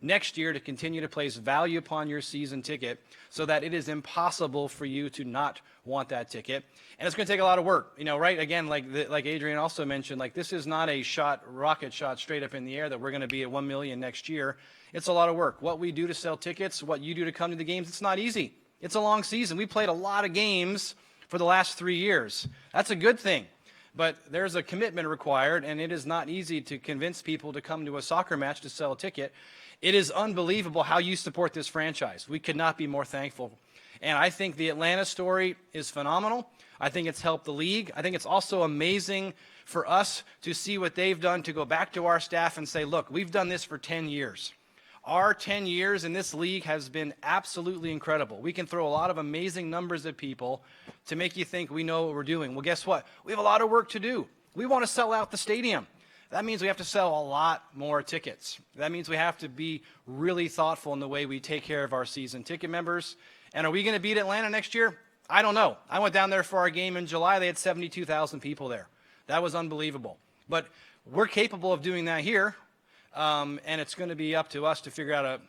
next year to continue to place value upon your season ticket so that it is impossible for you to not want that ticket. And it's going to take a lot of work, right? Again, like Adrian also mentioned, this is not a rocket shot straight up in the air that we're going to be at 1 million next year. It's a lot of work. What we do to sell tickets, what you do to come to the games, it's not easy. It's a long season. We played a lot of games for the last 3 years. That's a good thing. But there's a commitment required, and it is not easy to convince people to come to a soccer match to sell a ticket. It is unbelievable how you support this franchise. We could not be more thankful. And I think the Atlanta story is phenomenal. I think it's helped the league. I think it's also amazing for us to see what they've done, to go back to our staff and say, look, we've done this for 10 years. Our 10 years in this league has been absolutely incredible. We can throw a lot of amazing numbers at people to make you think we know what we're doing. Well, guess what? We have a lot of work to do. We want to sell out the stadium. That means we have to sell a lot more tickets. That means we have to be really thoughtful in the way we take care of our season ticket members. And are we going to beat Atlanta next year? I don't know. I went down there for our game in July. They had 72,000 people there. That was unbelievable. But we're capable of doing that here. And it's going to be up to us to figure out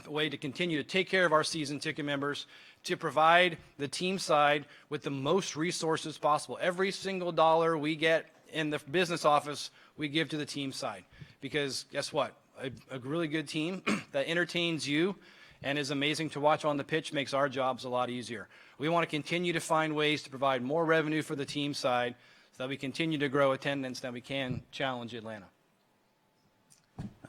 a way to continue to take care of our season ticket members, to provide the team side with the most resources possible. Every single dollar we get in the business office, we give to the team side. Because guess what? A really good team that entertains you and is amazing to watch on the pitch, makes our jobs a lot easier. We want to continue to find ways to provide more revenue for the team side so that we continue to grow attendance, that we can challenge Atlanta.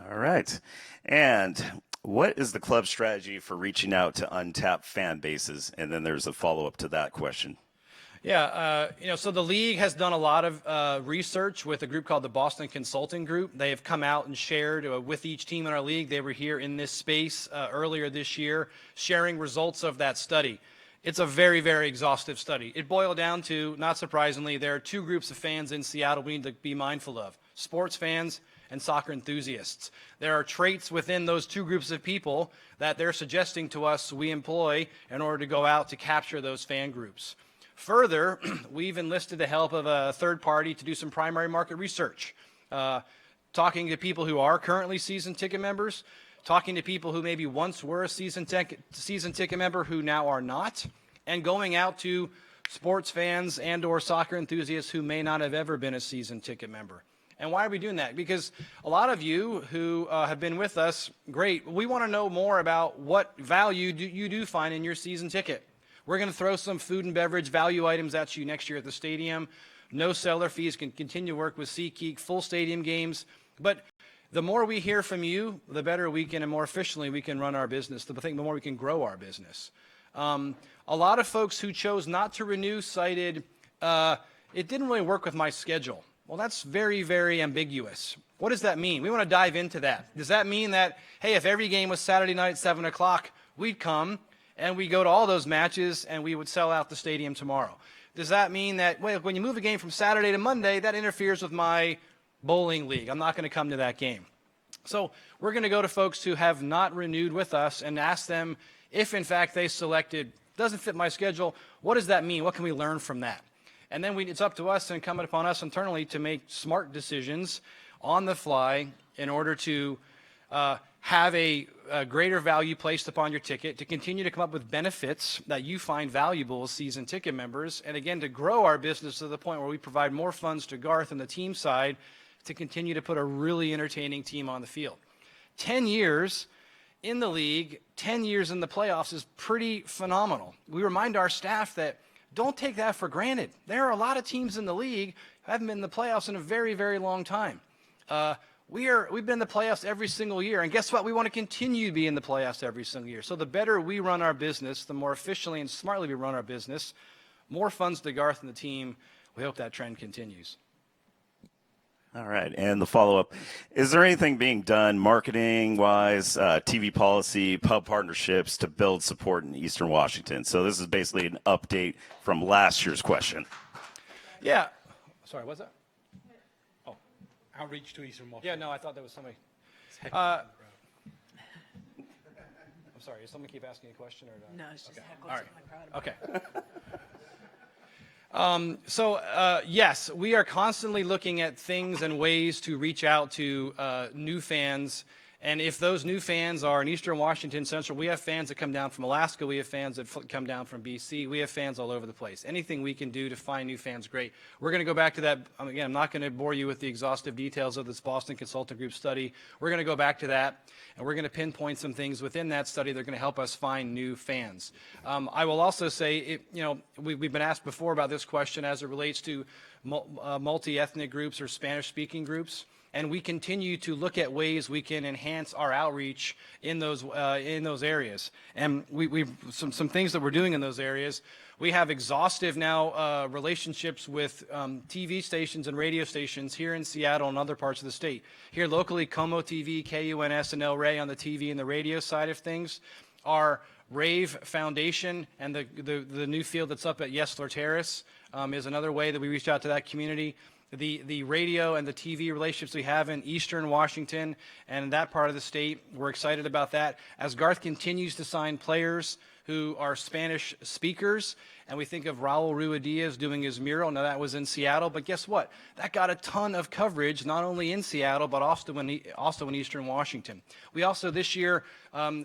All right. And what is the club's strategy for reaching out to untapped fan bases? And then there's a follow-up to that question. Yeah, so the league has done a lot of research with a group called the Boston Consulting Group. They have come out and shared with each team in our league. They were here in this space earlier this year, sharing results of that study. It's a very, very exhaustive study. It boiled down to, not surprisingly, there are two groups of fans in Seattle we need to be mindful of: sports fans and soccer enthusiasts. There are traits within those two groups of people that they're suggesting to us we employ in order to go out to capture those fan groups. Further, we've enlisted the help of a third party to do some primary market research, talking to people who are currently season ticket members, talking to people who maybe once were a season ticket member who now are not, and going out to sports fans and or soccer enthusiasts who may not have ever been a season ticket member. And why are we doing that? Because a lot of you who have been with us, great, we want to know more about what value you do find in your season ticket. We're going to throw some food and beverage value items at you next year at the stadium. No seller fees, can continue to work with SeatGeek, full stadium games. But the more we hear from you, the better we can and more efficiently we can run our business. The more we can grow our business. A lot of folks who chose not to renew cited, it didn't really work with my schedule. Well, that's very, very ambiguous. What does that mean? We want to dive into that. Does that mean that, hey, if every game was Saturday night at 7 o'clock, we'd come and we go to all those matches and we would sell out the stadium tomorrow? Does that mean that, well, when you move a game from Saturday to Monday, that interferes with my bowling league? I'm not going to come to that game. So we're going to go to folks who have not renewed with us and ask them if, in fact, they selected, doesn't fit my schedule, what does that mean? What can we learn from that? And then it's up to us and incumbent upon us internally to make smart decisions on the fly in order to have a greater value placed upon your ticket, to continue to come up with benefits that you find valuable as season ticket members, and again, to grow our business to the point where we provide more funds to Garth and the team side to continue to put a really entertaining team on the field. 10 years in the league, 10 years in the playoffs is pretty phenomenal. We remind our staff that don't take that for granted. There are a lot of teams in the league who haven't been in the playoffs in a very, very long time. We've been in the playoffs every single year, and guess what? We want to continue to be in the playoffs every single year. So the better we run our business, the more efficiently and smartly we run our business, more funds to Garth and the team. We hope that trend continues. All right. And the follow-up, is there anything being done marketing-wise, TV policy, pub partnerships to build support in Eastern Washington? So this is basically an update from last year's question. Yeah. Sorry, what's that? Oh, outreach to Eastern Washington. Yeah, no, I thought that was somebody. I'm sorry, is someone keep asking a question? Or No, it's just heckles All right. in my crowd. Okay. Yes, we are constantly looking at things and ways to reach out to new fans. And if those new fans are in Eastern Washington Central, we have fans that come down from Alaska. We have fans that come down from BC. We have fans all over the place. Anything we can do to find new fans, great. We're going to go back to that. Again, I'm not going to bore you with the exhaustive details of this Boston Consulting Group study. We're going to go back to that, and we're going to pinpoint some things within that study that are going to help us find new fans. I will also say, we've been asked before about this question as it relates to multi-ethnic groups or Spanish-speaking groups. And we continue to look at ways we can enhance our outreach in those areas. And we've some things that we're doing in those areas. We have exhaustive now relationships with TV stations and radio stations here in Seattle and other parts of the state. Here locally, Como TV, KUNS, and El Rey on the TV and the radio side of things. Our Rave Foundation and the new field that's up at Yesler Terrace is another way that we reach out to that community. The radio and the TV relationships we have in Eastern Washington and that part of the state, we're excited about that. As Garth continues to sign players who are Spanish speakers, and we think of Raul Ruidiaz doing his mural. Now, that was in Seattle, but guess what? That got a ton of coverage, not only in Seattle, but also in Eastern Washington. We also, this year,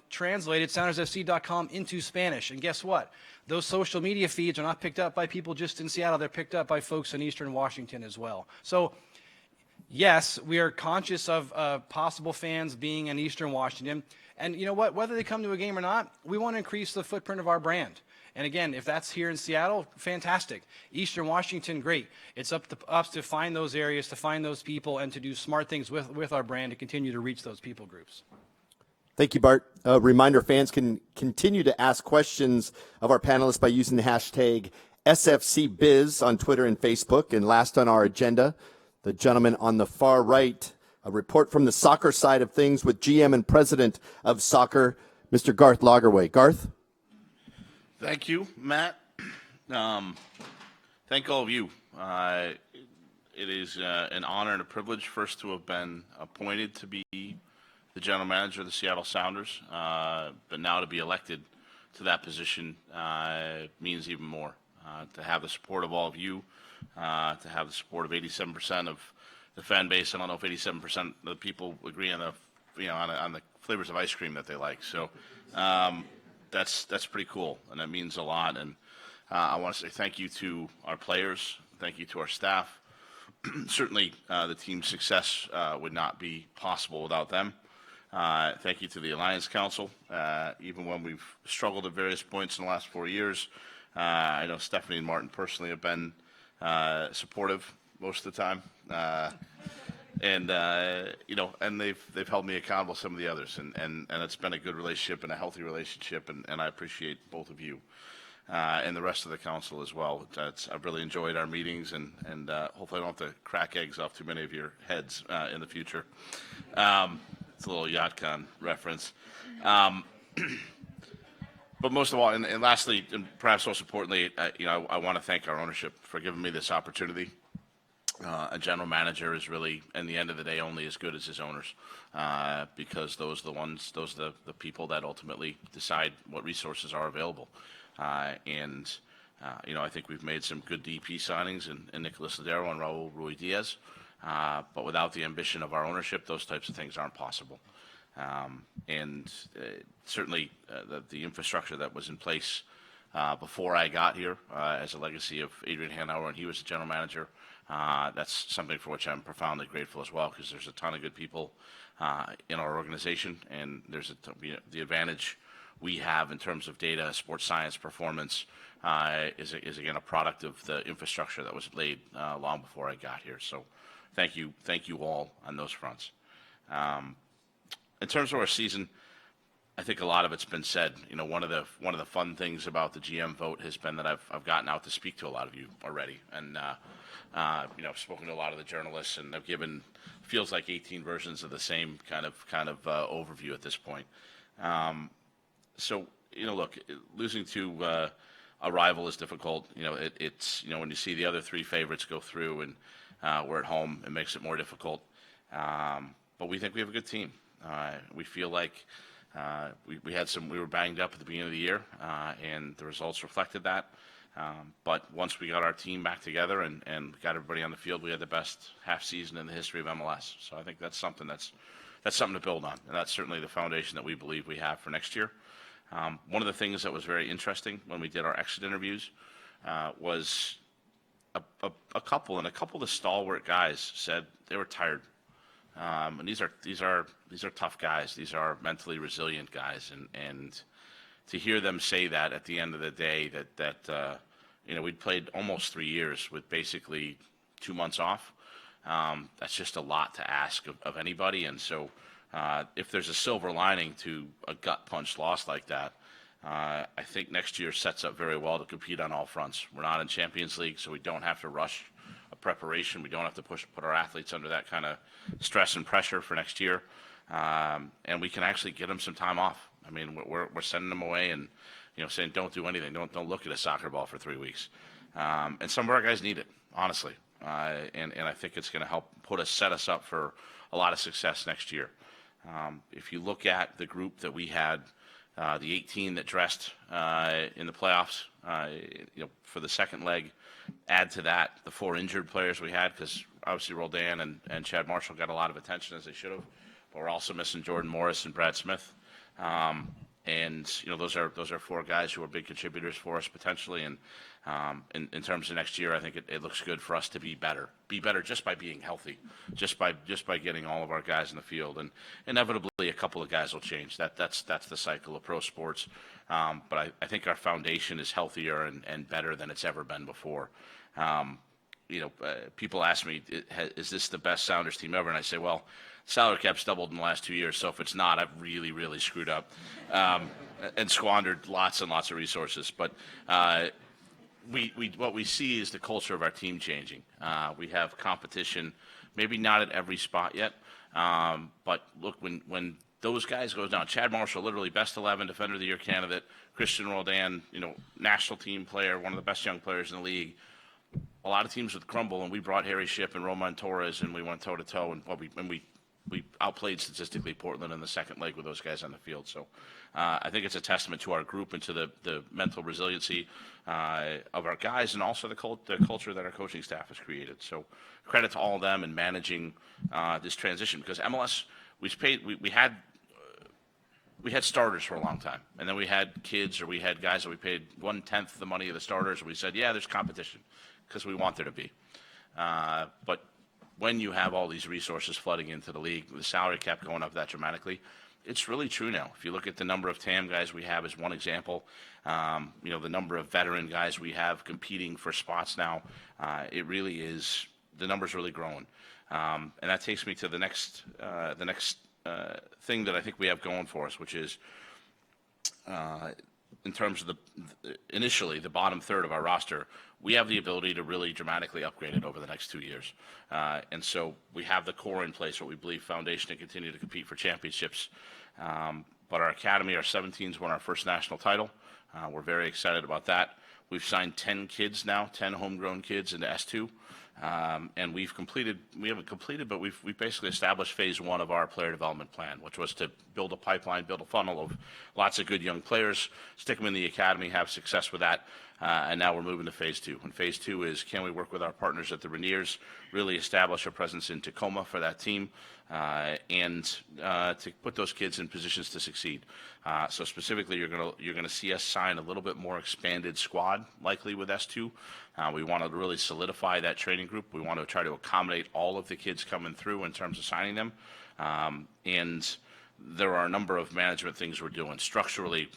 translated SoundersFC.com into Spanish, and guess what? Those social media feeds are not picked up by people just in Seattle. They're picked up by folks in Eastern Washington as well. So yes, we are conscious of possible fans being in Eastern Washington. And you know what? Whether they come to a game or not, we want to increase the footprint of our brand. And again, if that's here in Seattle, fantastic. Eastern Washington, great. It's up to us to find those areas, to find those people, and to do smart things with our brand to continue to reach those people groups. Thank you, Bart. A reminder, fans can continue to ask questions of our panelists by using the hashtag SFCBiz on Twitter and Facebook. And last on our agenda, the gentleman on the far right, a report from the soccer side of things with GM and president of soccer, Mr. Garth Lagerwey. Garth? Thank you, Matt. Thank all of you. It is an honor and a privilege first to have been appointed to be the general manager of the Seattle Sounders, but now to be elected to that position means even more. To have the support of all of you, to have the support of 87% of the fan base. I don't know if 87% of the people agree on on the flavors of ice cream that they like. So that's pretty cool, and that means a lot. And I want to say thank you to our players, thank you to our staff. Certainly, the team's success would not be possible without them. Thank you to the Alliance Council. Even when we've struggled at various points in the last 4 years, I know Stephanie and Martin personally have been supportive most of the time, and they've held me accountable. Some of the others, and it's been a good relationship and a healthy relationship, and I appreciate both of you and the rest of the council as well. I've really enjoyed our meetings, and hopefully I don't have to crack eggs off too many of your heads in the future. It's a little YachtCon reference. But most of all, and lastly, and perhaps most importantly, I want to thank our ownership for giving me this opportunity. A general manager is really, in the end of the day, only as good as his owners, because those are the people that ultimately decide what resources are available. I think we've made some good DP signings in Nicolas Ladero and Raul Rui Diaz, but without the ambition of our ownership, those types of things aren't possible. Certainly, the infrastructure that was in place before I got here as a legacy of Adrian Hanauer, and he was the general manager, that's something for which I'm profoundly grateful as well, because there's a ton of good people in our organization, and there's the advantage we have in terms of data, sports science, performance is again a product of the infrastructure that was laid long before I got here. So thank you all on those fronts. In terms of our season, I think a lot of it's been said. One of the fun things about the GM vote has been that I've gotten out to speak to a lot of you already, and I've spoken to a lot of the journalists, and I've given feels like 18 versions of the same kind of overview at this point. So look, losing to a rival is difficult. It's when you see the other three favorites go through and we're at home, it makes it more difficult. But we think we have a good team. We feel like we were banged up at the beginning of the year, and the results reflected that. But once we got our team back together and got everybody on the field, we had the best half season in the history of MLS. So I think that's something to build on, and that's certainly the foundation that we believe we have for next year. One of the things that was very interesting when we did our exit interviews was a couple of the stalwart guys said they were tired. And these are tough guys. These are mentally resilient guys, and to hear them say that at the end of the day, that we'd played almost 3 years with basically 2 months off. That's just a lot to ask of anybody. And so, if there's a silver lining to a gut punch loss like that, I think next year sets up very well to compete on all fronts. We're not in Champions League, so we don't have to rush a preparation. We don't have to put our athletes under that kind of stress and pressure for next year, and we can actually get them some time off. I mean, we're sending them away and saying don't do anything, don't look at a soccer ball for 3 weeks, and some of our guys need it, honestly, and I think it's going to help set us up for a lot of success next year. If you look at the group that we had, the 18 that dressed in the playoffs, for the second leg, add to that the 4 injured players we had, because obviously Roldan and Chad Marshall got a lot of attention, as they should have, but we're also missing Jordan Morris and Brad Smith. And those are 4 guys who are big contributors for us potentially. And in terms of next year, I think it looks good for us to be better just by being healthy, just by getting all of our guys in the field. And inevitably, a couple of guys will change. That's the cycle of pro sports. But I think our foundation is healthier and better than it's ever been before. People ask me, is this the best Sounders team ever? And I say, well, salary cap's doubled in the last 2 years, so if it's not, I've really, really screwed up and squandered lots and lots of resources. But what we see is the culture of our team changing. We have competition, maybe not at every spot yet, but look, when those guys go down, Chad Marshall, literally best 11 Defender of the Year candidate, Christian Roldan, national team player, one of the best young players in the league. A lot of teams would crumble, and we brought Harry Shipp and Roman Torres, and we went toe-to-toe, and we outplayed statistically Portland in the second leg with those guys on the field. So I think it's a testament to our group and to the mental resiliency of our guys, and also the culture that our coaching staff has created. So credit to all of them in managing this transition, because MLS, we had starters for a long time, and then we had kids, or we had guys that we paid 1/10 the money of the starters, and we said, yeah, there's competition, because we want there to be. But when you have all these resources flooding into the league, the salary cap going up that dramatically, it's really true now. If you look at the number of TAM guys we have as one example, the number of veteran guys we have competing for spots now, it really is, the number's really growing. And that takes me to the next thing that I think we have going for us, which is in terms of initially the bottom third of our roster, we have the ability to really dramatically upgrade it over the next 2 years. And so we have the core in place, what we believe foundation to continue to compete for championships. But our academy, our 17s won our first national title. We're very excited about that. We've signed 10 kids now, 10 homegrown kids into S2. And we haven't completed, but we've basically established phase 1 of our player development plan, which was to build a pipeline, build a funnel of lots of good young players, stick them in the academy, have success with that. And now we're moving to phase 2. And phase 2 is, can we work with our partners at the Rainiers, really establish a presence in Tacoma for that team, and to put those kids in positions to succeed. So specifically, you're gonna see us sign a little bit more expanded squad, likely with S2. We want to really solidify that training group. We want to try to accommodate all of the kids coming through in terms of signing them. And there are a number of management things we're doing. Structurally,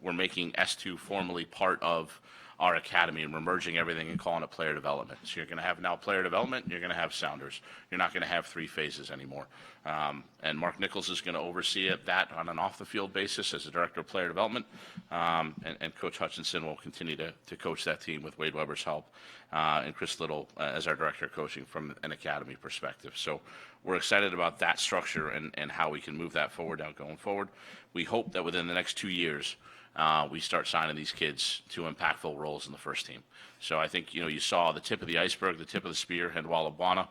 we're making S2 formally part of our academy, and we're merging everything and calling it player development. So you're going to have now player development, and you're going to have Sounders. You're not going to have 3 phases anymore. And Mark Nichols is going to oversee that on an off-the-field basis as the director of player development. And Coach Hutchinson will continue to coach that team with Wade Weber's help, and Chris Little as our director of coaching from an academy perspective. So we're excited about that structure and how we can move that forward now going forward. We hope that within the next 2 years, we start signing these kids to impactful roles in the first team. So I think, you saw the tip of the iceberg, the tip of the spear, Handwalla Bwana,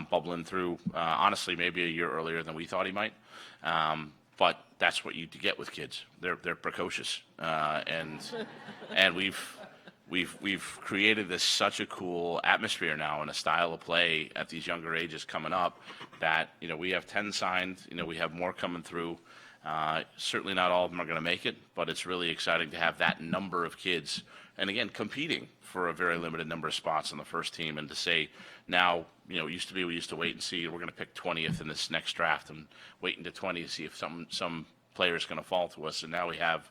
bubbling through, honestly, maybe a year earlier than we thought he might. But that's what you get with kids. They're precocious. And we've created such a cool atmosphere now and a style of play at these younger ages coming up that, we have 10 signed, we have more coming through. Certainly not all of them are going to make it, but it's really exciting to have that number of kids, and again, competing for a very limited number of spots on the first team, and to say now, we used to wait and see, we're going to pick 20th in this next draft and wait into 20 to see if some player is going to fall to us, and now we have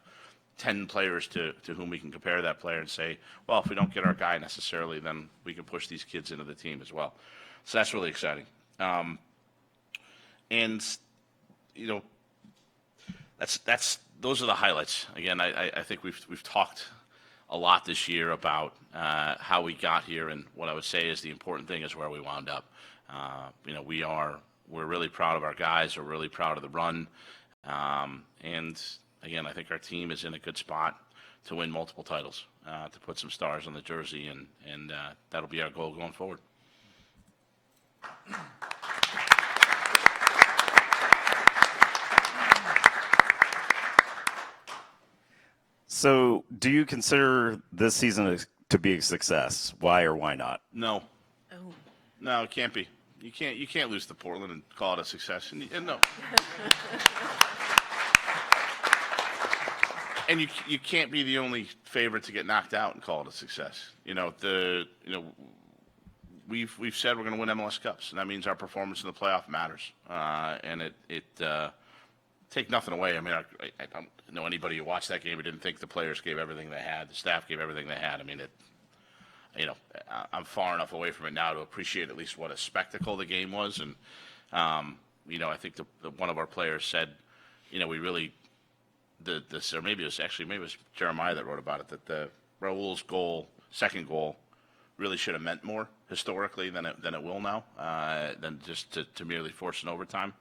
10 players to whom we can compare that player and say, well, if we don't get our guy necessarily, then we can push these kids into the team as well. So that's really exciting. Those are the highlights. Again, I think we've talked a lot this year about how we got here, and what I would say is the important thing is where we wound up. We're really proud of our guys. We're really proud of the run, and again, I think our team is in a good spot to win multiple titles, to put some stars on the jersey, and that'll be our goal going forward. So, do you consider this season to be a success? Why or why not? No. Oh. No, it can't be. You can't lose to Portland and call it a success. And no. And you can't be the only favorite to get knocked out and call it a success. We've said we're going to win MLS Cups, and that means our performance in the playoff matters. And it take nothing away. I mean, I don't know anybody who watched that game who didn't think the players gave everything they had, the staff gave everything they had. I mean, I'm far enough away from it now to appreciate at least what a spectacle the game was. And I think one of our players said, we really or maybe it was Jeremiah that wrote about it, that the Raul's second goal, really should have meant more historically than it will now, than just to merely force an overtime.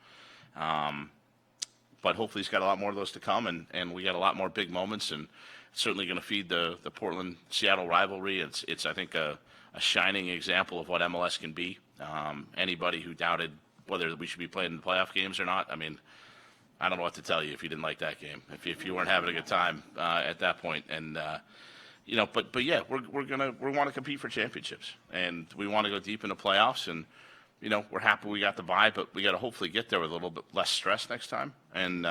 But hopefully he's got a lot more of those to come, and we got a lot more big moments, and certainly going to feed the Portland-Seattle rivalry. It's I think a shining example of what MLS can be. Anybody who doubted whether we should be playing in the playoff games or not, I mean, I don't know what to tell you if you didn't like that game, if you weren't having a good time at that point. And but yeah, we want to compete for championships, and we want to go deep into playoffs. And we're happy we got the bye, but we got to hopefully get there with a little bit less stress next time, and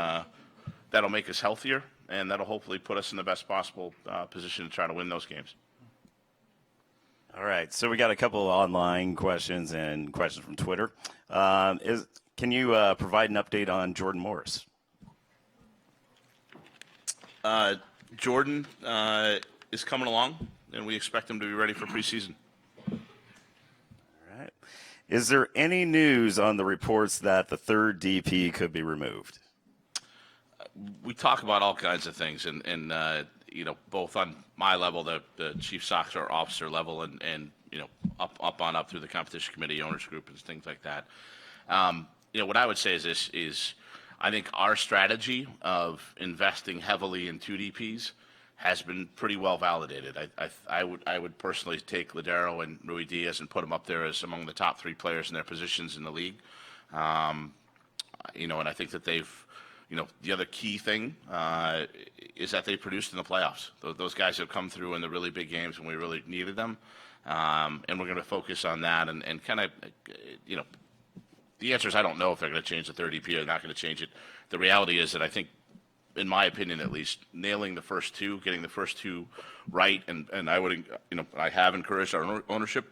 that'll make us healthier, and that'll hopefully put us in the best possible position to try to win those games. All right, so we got a couple of online questions and questions from Twitter. Can you provide an update on Jordan Morris? Jordan is coming along, and we expect him to be ready for preseason. All right. Is there any news on the reports that the third DP could be removed? We talk about all kinds of things, and both on my level, the chief soccer officer level, and up through the competition committee, owners group, and things like that. What I would say is this: I think our strategy of investing heavily in 2 DPs has been pretty well validated. I would personally take Ladero and Rui Diaz and put them up there as among the top 3 players in their positions in the league. And I think that they've, the other key thing is that they produced in the playoffs. Those guys have come through in the really big games when we really needed them. And we're going to focus on that and kind of, the answer is I don't know if they're going to change the third DP or not going to change it. The reality is that I think, in my opinion at least, nailing the first 2, getting the first 2 right, and I have encouraged our ownership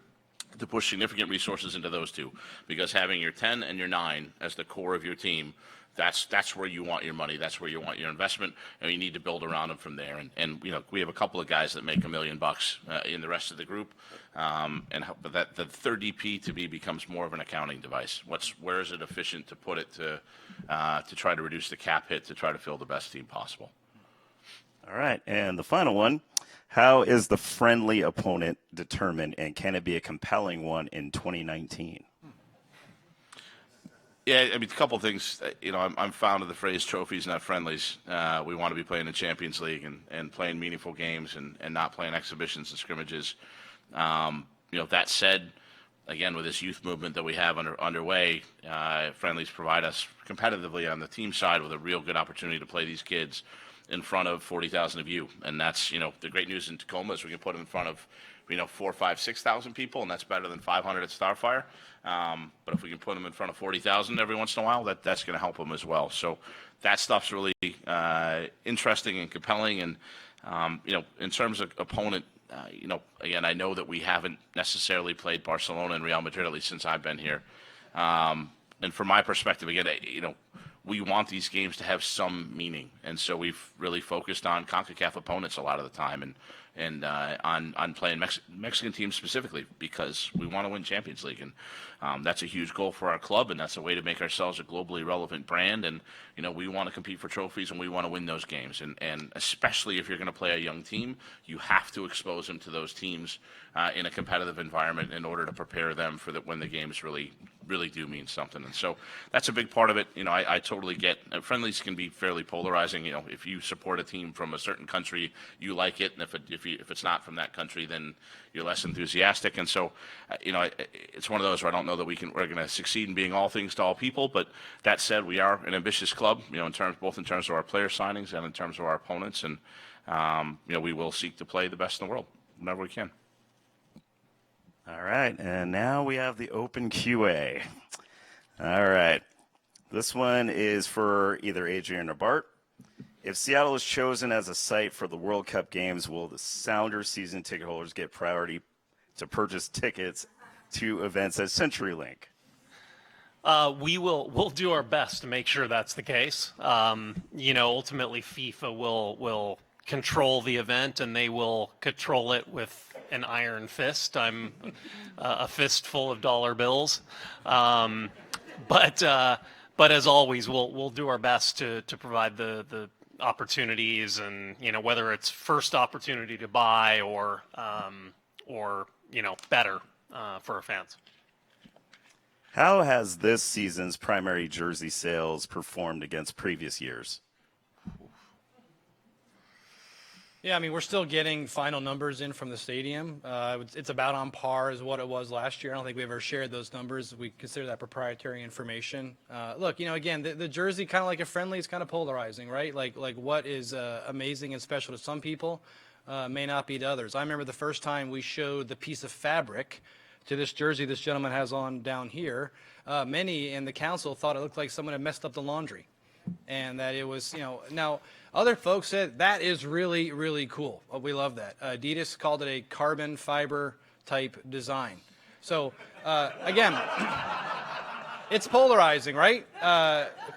to push significant resources into those 2, because having your 10 and your 9 as the core of your team, that's where you want your money, that's where you want your investment, and you need to build around them from there. And we have a couple of guys that make $1 million in the rest of the group, but that the third DP to me becomes more of an accounting device. Where is it efficient to put it to try to reduce the cap hit, to try to fill the best team possible. All right, and the final one: how is the friendly opponent determined, and can it be a compelling one in 2019? Yeah, I mean, a couple of things. I'm fond of the phrase trophies, not friendlies. We want to be playing the Champions League and playing meaningful games and not playing exhibitions and scrimmages. That said, again, with this youth movement that we have underway, friendlies provide us competitively on the team side with a real good opportunity to play these kids in front of 40,000 of you. And that's, the great news in Tacoma is we can put them in front of 4,000, 5,000, 6,000 people, and that's better than 500 at Starfire. But if we can put them in front of 40,000 every once in a while, that's going to help them as well. So that stuff's really interesting and compelling. And in terms of opponent, again, I know that we haven't necessarily played Barcelona and Real Madrid, at least since I've been here. And from my perspective, again, we want these games to have some meaning, and so we've really focused on CONCACAF opponents a lot of the time, and on playing Mexican teams specifically, because we want to win Champions League, and that's a huge goal for our club, and that's a way to make ourselves a globally relevant brand. And we want to compete for trophies, and we want to win those games, and especially if you're going to play a young team, you have to expose them to those teams in a competitive environment in order to prepare them for when the games really do mean something. And so that's a big part of it. I totally get friendlies can be fairly polarizing. If you support a team from a certain country, you like it, and if it's not from that country, then you're less enthusiastic. And so it's one of those where I don't know that we're going to succeed in being all things to all people. But that said, we are an ambitious club, both in terms of our player signings and in terms of our opponents, and we will seek to play the best in the world whenever we can. All right, and now we have the open QA. All right, this one is for either Adrian or Bart. If Seattle is chosen as a site for the World Cup games, will the Sounders season ticket holders get priority to purchase tickets to events at CenturyLink? We'll do our best to make sure that's the case. Ultimately FIFA will control the event, and they will control it with an iron fist. I'm a fistful of dollar bills. But as always, we'll do our best to provide the opportunities, and whether it's first opportunity to buy or better for our fans. How has this season's primary jersey sales performed against previous years? Yeah, I mean, we're still getting final numbers in from the stadium. It's about on par as what it was last year. I don't think we ever shared those numbers. We consider that proprietary information. Look, again, the jersey, kind of like a friendly, is kind of polarizing, right? Like what is amazing and special to some people may not be to others. I remember the first time we showed the piece of fabric to this jersey this gentleman has on down here. Many in the council thought it looked like someone had messed up the laundry, and that it was, now other folks said that is really, really cool. We love that. Adidas called it a carbon fiber type design. So again, it's polarizing, right?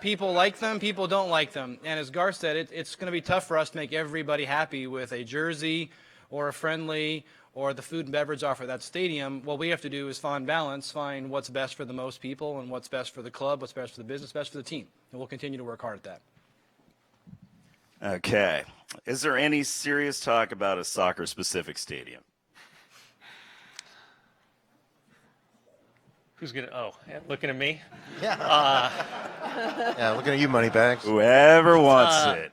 People like them, people don't like them. And as Gar said, it's going to be tough for us to make everybody happy with a jersey or a friendly or the food and beverage offer at that stadium. What we have to do is find balance, find what's best for the most people and what's best for the club, what's best for the business, best for the team. And we'll continue to work hard at that. Okay. Is there any serious talk about a soccer-specific stadium? Who's gonna? Oh, looking at me. Yeah, looking at you, Moneybags. Whoever wants it.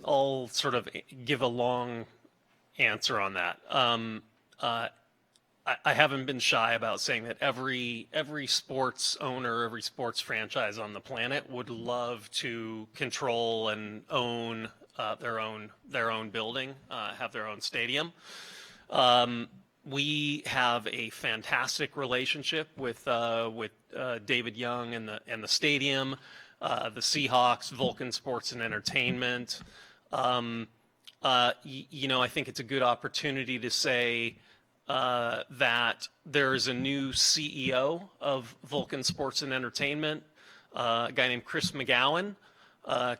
I'll sort of give a long answer on that. I haven't been shy about saying that every sports owner, every sports franchise on the planet would love to control and own their own building, have their own stadium. We have a fantastic relationship with David Young and the stadium, the Seahawks, Vulcan Sports and Entertainment. I think it's a good opportunity to say that there's a new CEO of Vulcan Sports and Entertainment, a guy named Chris McGowan.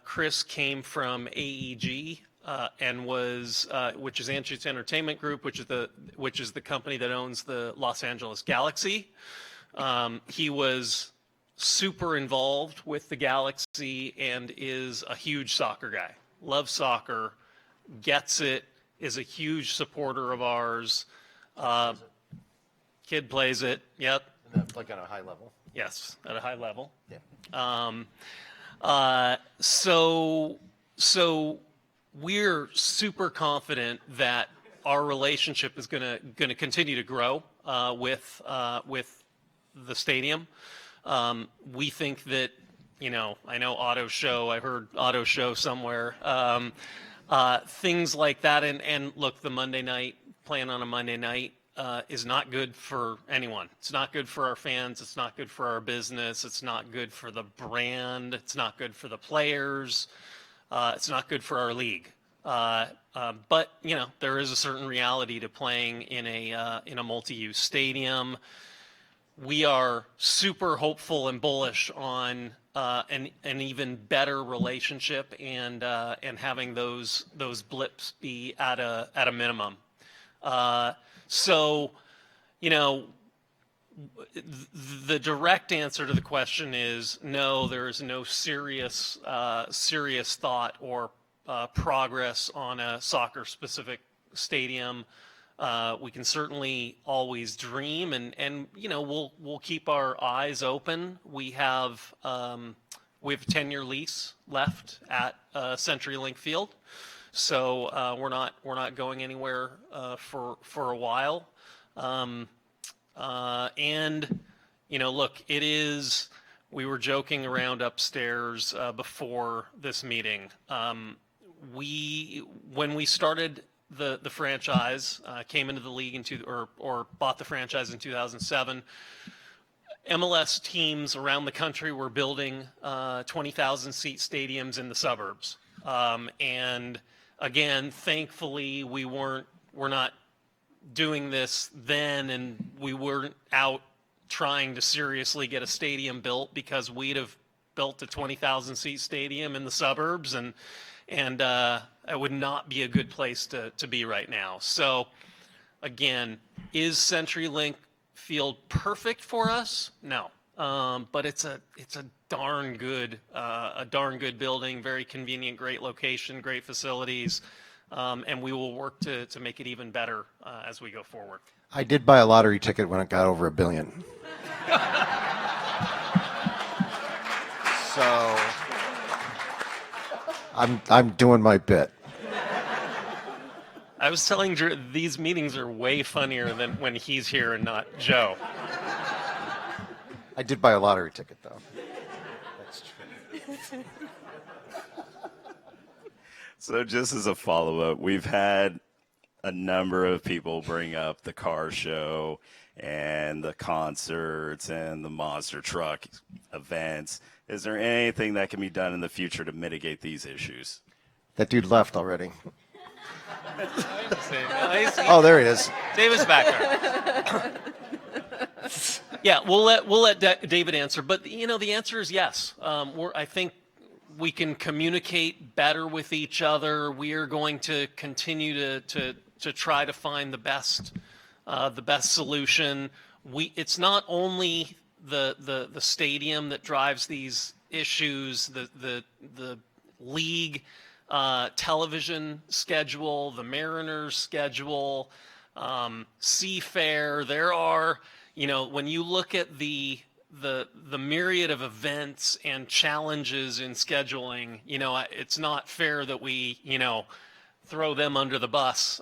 Chris came from AEG and was, which is Anschutz Entertainment Group, which is the company that owns the Los Angeles Galaxy. He was super involved with the Galaxy and is a huge soccer guy. Loves soccer, gets it, is a huge supporter of ours. Kid plays it. Yep. And that's like on a high level. Yes, at a high level. Yeah. So we're super confident that our relationship is gonna continue to grow with the stadium. We think that, I know Auto Show. I heard Auto Show somewhere. Things like that, and look, the Monday night, playing on a Monday night is not good for anyone. It's not good for our fans. It's not good for our business. It's not good for the brand. It's not good for the players. It's not good for our league. But there is a certain reality to playing in a multi-use stadium. We are super hopeful and bullish on an even better relationship and having those blips be at a minimum. So, the direct answer to the question is no. There is no serious thought or progress on a soccer-specific stadium. We can certainly always dream, and we'll keep our eyes open. We have a 10-year lease left at Centurylink Field, so we're not going anywhere for a while. And look, it is. We were joking around upstairs before this meeting. When we started the franchise, came into the league or bought the franchise in 2007. MLS teams around the country were building 20,000 seat stadiums in the suburbs. And again, thankfully, we're not doing this then, and we weren't out trying to seriously get a stadium built, because we'd have built a 20,000 seat stadium in the suburbs, and it would not be a good place to be right now. So again, is Centurylink Field perfect for us? No. But it's a darn good building, very convenient, great location, great facilities, and we will work to make it even better as we go forward. I did buy a lottery ticket when it got over $1 billion. So I'm doing my bit. I was telling Drew, these meetings are way funnier than when he's here and not Joe. I did buy a lottery ticket, though. That's true. So just as a follow-up, we've had a number of people bring up the car show and the concerts and the monster truck events. Is there anything that can be done in the future to mitigate these issues? That dude left already. Oh, Oh, there he is. David's back there. Yeah, we'll let David answer, but the answer is yes. I think we can communicate better with each other. We are going to continue to try to find the best solution. It's not only the stadium that drives these issues. The league television schedule, the Mariners schedule, Seafair. There are, when you look at the myriad of events and challenges in scheduling, it's not fair that we, throw them under the bus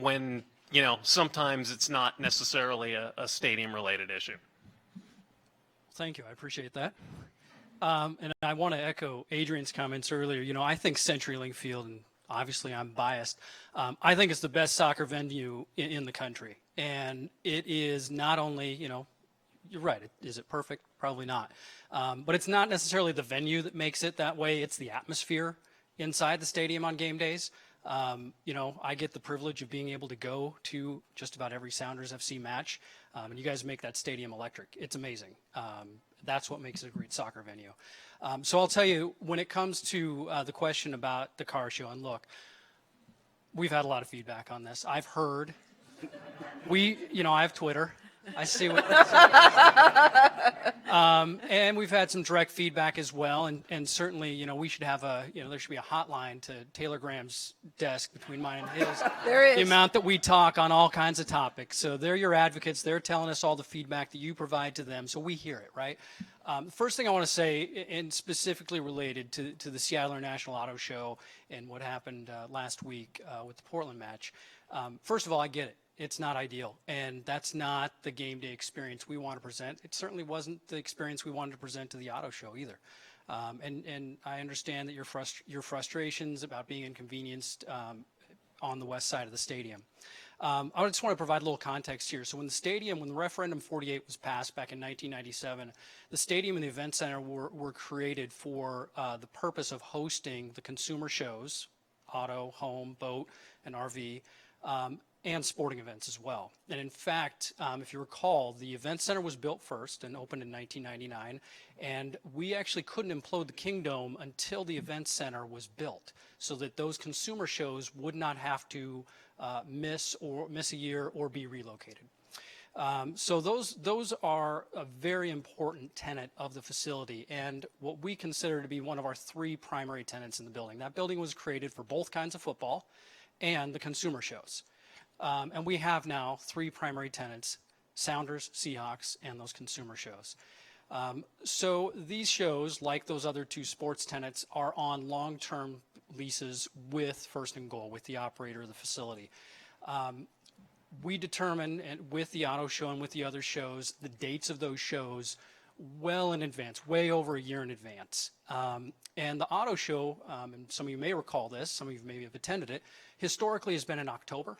when, sometimes it's not necessarily a stadium-related issue. Thank you. I appreciate that. And I want to echo Adrian's comments earlier. I think CenturyLink Field, and obviously I'm biased, I think it's the best soccer venue in the country. And it is not only, you're right, is it perfect? Probably not. But it's not necessarily the venue that makes it that way. It's the atmosphere inside the stadium on game days. I get the privilege of being able to go to just about every Sounders FC match, and you guys make that stadium electric. It's amazing. That's what makes it a great soccer venue. So I'll tell you, when it comes to the question about the car show, and look, we've had a lot of feedback on this. I've heard, I have Twitter. I see what, and we've had some direct feedback as well, and certainly, we should have there should be a hotline to Taylor Graham's desk between mine and his. There is. The amount that we talk on all kinds of topics. So they're your advocates. They're telling us all the feedback that you provide to them, so we hear it, right? The first thing I want to say, and specifically related to the Seattle International Auto Show and what happened last week with the Portland match, first of all, I get it. It's not ideal, and that's not the game day experience we want to present. It certainly wasn't the experience we wanted to present to the auto show either. And I understand that your frustrations about being inconvenienced on the west side of the stadium. I just want to provide a little context here. So when the referendum 48 was passed back in 1997, the stadium and the event center were created for the purpose of hosting the consumer shows, auto, home, boat, and RV, and sporting events as well. And in fact, if you recall, the event center was built first and opened in 1999, and we actually couldn't implode the Kingdome until the event center was built, so that those consumer shows would not have to miss a year or be relocated. So those are a very important tenet of the facility, and what we consider to be one of our three primary tenets in the building. That building was created for both kinds of football and the consumer shows. And we have now three primary tenants: Sounders, Seahawks, and those consumer shows. So these shows, like those other two sports tenants, are on long-term leases with First and Goal, with the operator of the facility. We determine, with the auto show and with the other shows, the dates of those shows well in advance, way over a year in advance. And the auto show, and some of you may recall this, some of you maybe have attended it, historically has been in October.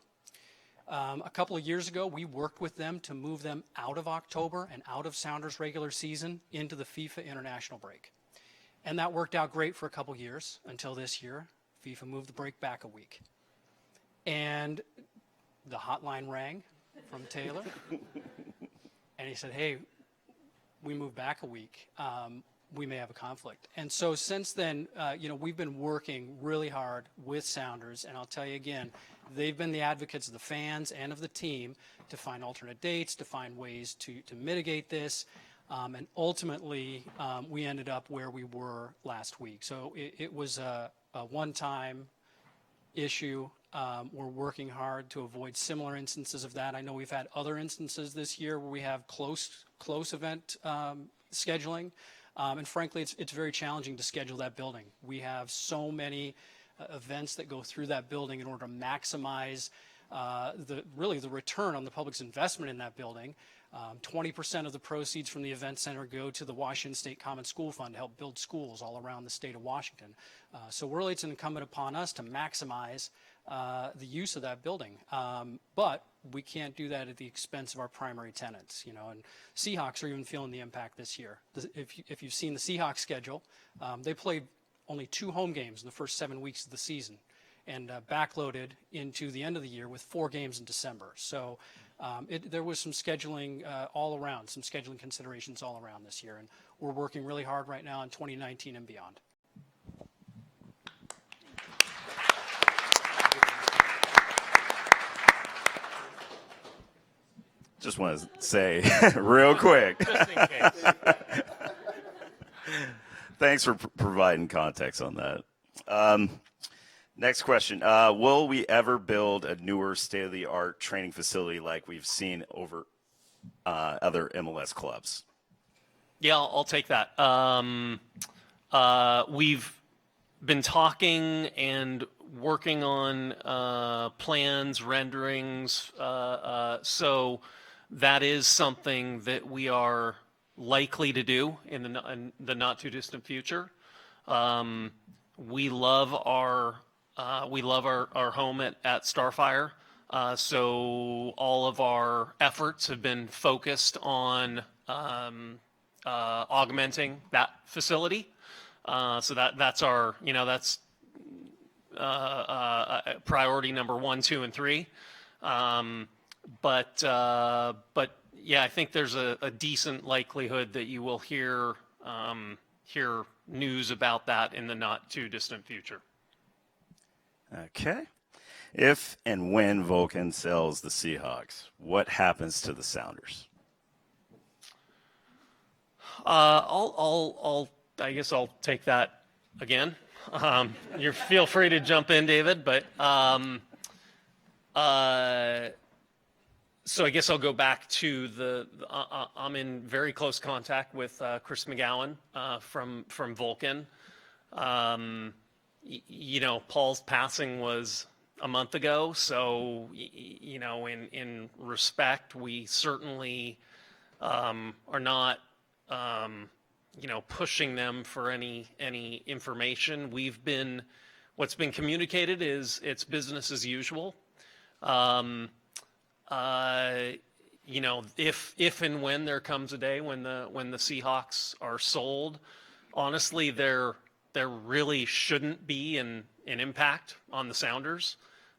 A couple of years ago, we worked with them to move them out of October and out of Sounders regular season into the FIFA international break. And that worked out great for a couple years until this year. FIFA moved the break back a week. And the hotline rang from Taylor. And he said, hey, we moved back a week. We may have a conflict. And so since then, we've been working really hard with Sounders. And I'll tell you again, they've been the advocates of the fans and of the team to find alternate dates, to find ways to mitigate this. And ultimately, we ended up where we were last week. So it was a one-time issue. We're working hard to avoid similar instances of that. I know we've had other instances this year where we have close event scheduling. And frankly, it's very challenging to schedule that building. We have so many events that go through that building in order to maximize the return on the public's investment in that building. 20% of the proceeds from the event center go to the Washington State Common School Fund to help build schools all around the state of Washington. So really it's incumbent upon us to maximize the use of that building. But we can't do that at the expense of our primary tenants, and Seahawks are even feeling the impact this year. If you've seen the Seahawks schedule, they played only 2 home games in the first 7 weeks of the season and backloaded into the end of the year with 4 games in December. So there was some scheduling all around, some scheduling considerations all around this year. And we're working really hard right now in 2019 and beyond. Just want to say real quick. Just in case. Thanks for providing context on that. Next question. Will we ever build a newer state-of-the-art training facility like we've seen over other MLS clubs? Yeah, I'll take that. We've been talking and working on plans, renderings, so that is something that we are likely to do in the not too distant future. We love our home at Starfire, so all of our efforts have been focused on augmenting that facility. So that's our that's priority number 1, 2, and 3. But yeah, I think there's a decent likelihood that you will hear news about that in the not too distant future. Okay. If and when Vulcan sells the Seahawks, what happens to the Sounders? I guess I'll take that again. You feel free to jump in, David, but so I guess I'll go back to I'm in very close contact with Chris McGowan from Vulcan. Paul's passing was a month ago, so in respect, we certainly are not pushing them for any information. What's been communicated is it's business as usual. If and when there comes a day when the Seahawks are sold, honestly, there really shouldn't be an impact on the Sounders.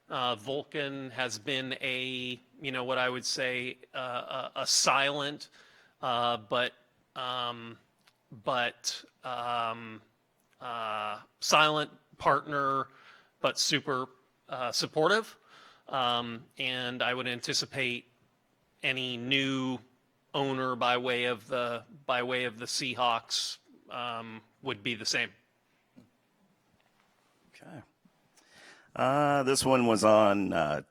Vulcan has been what I would say a silent but silent partner, but super supportive. And I would anticipate any new owner by way of the Seahawks would be the same. Okay. This one was on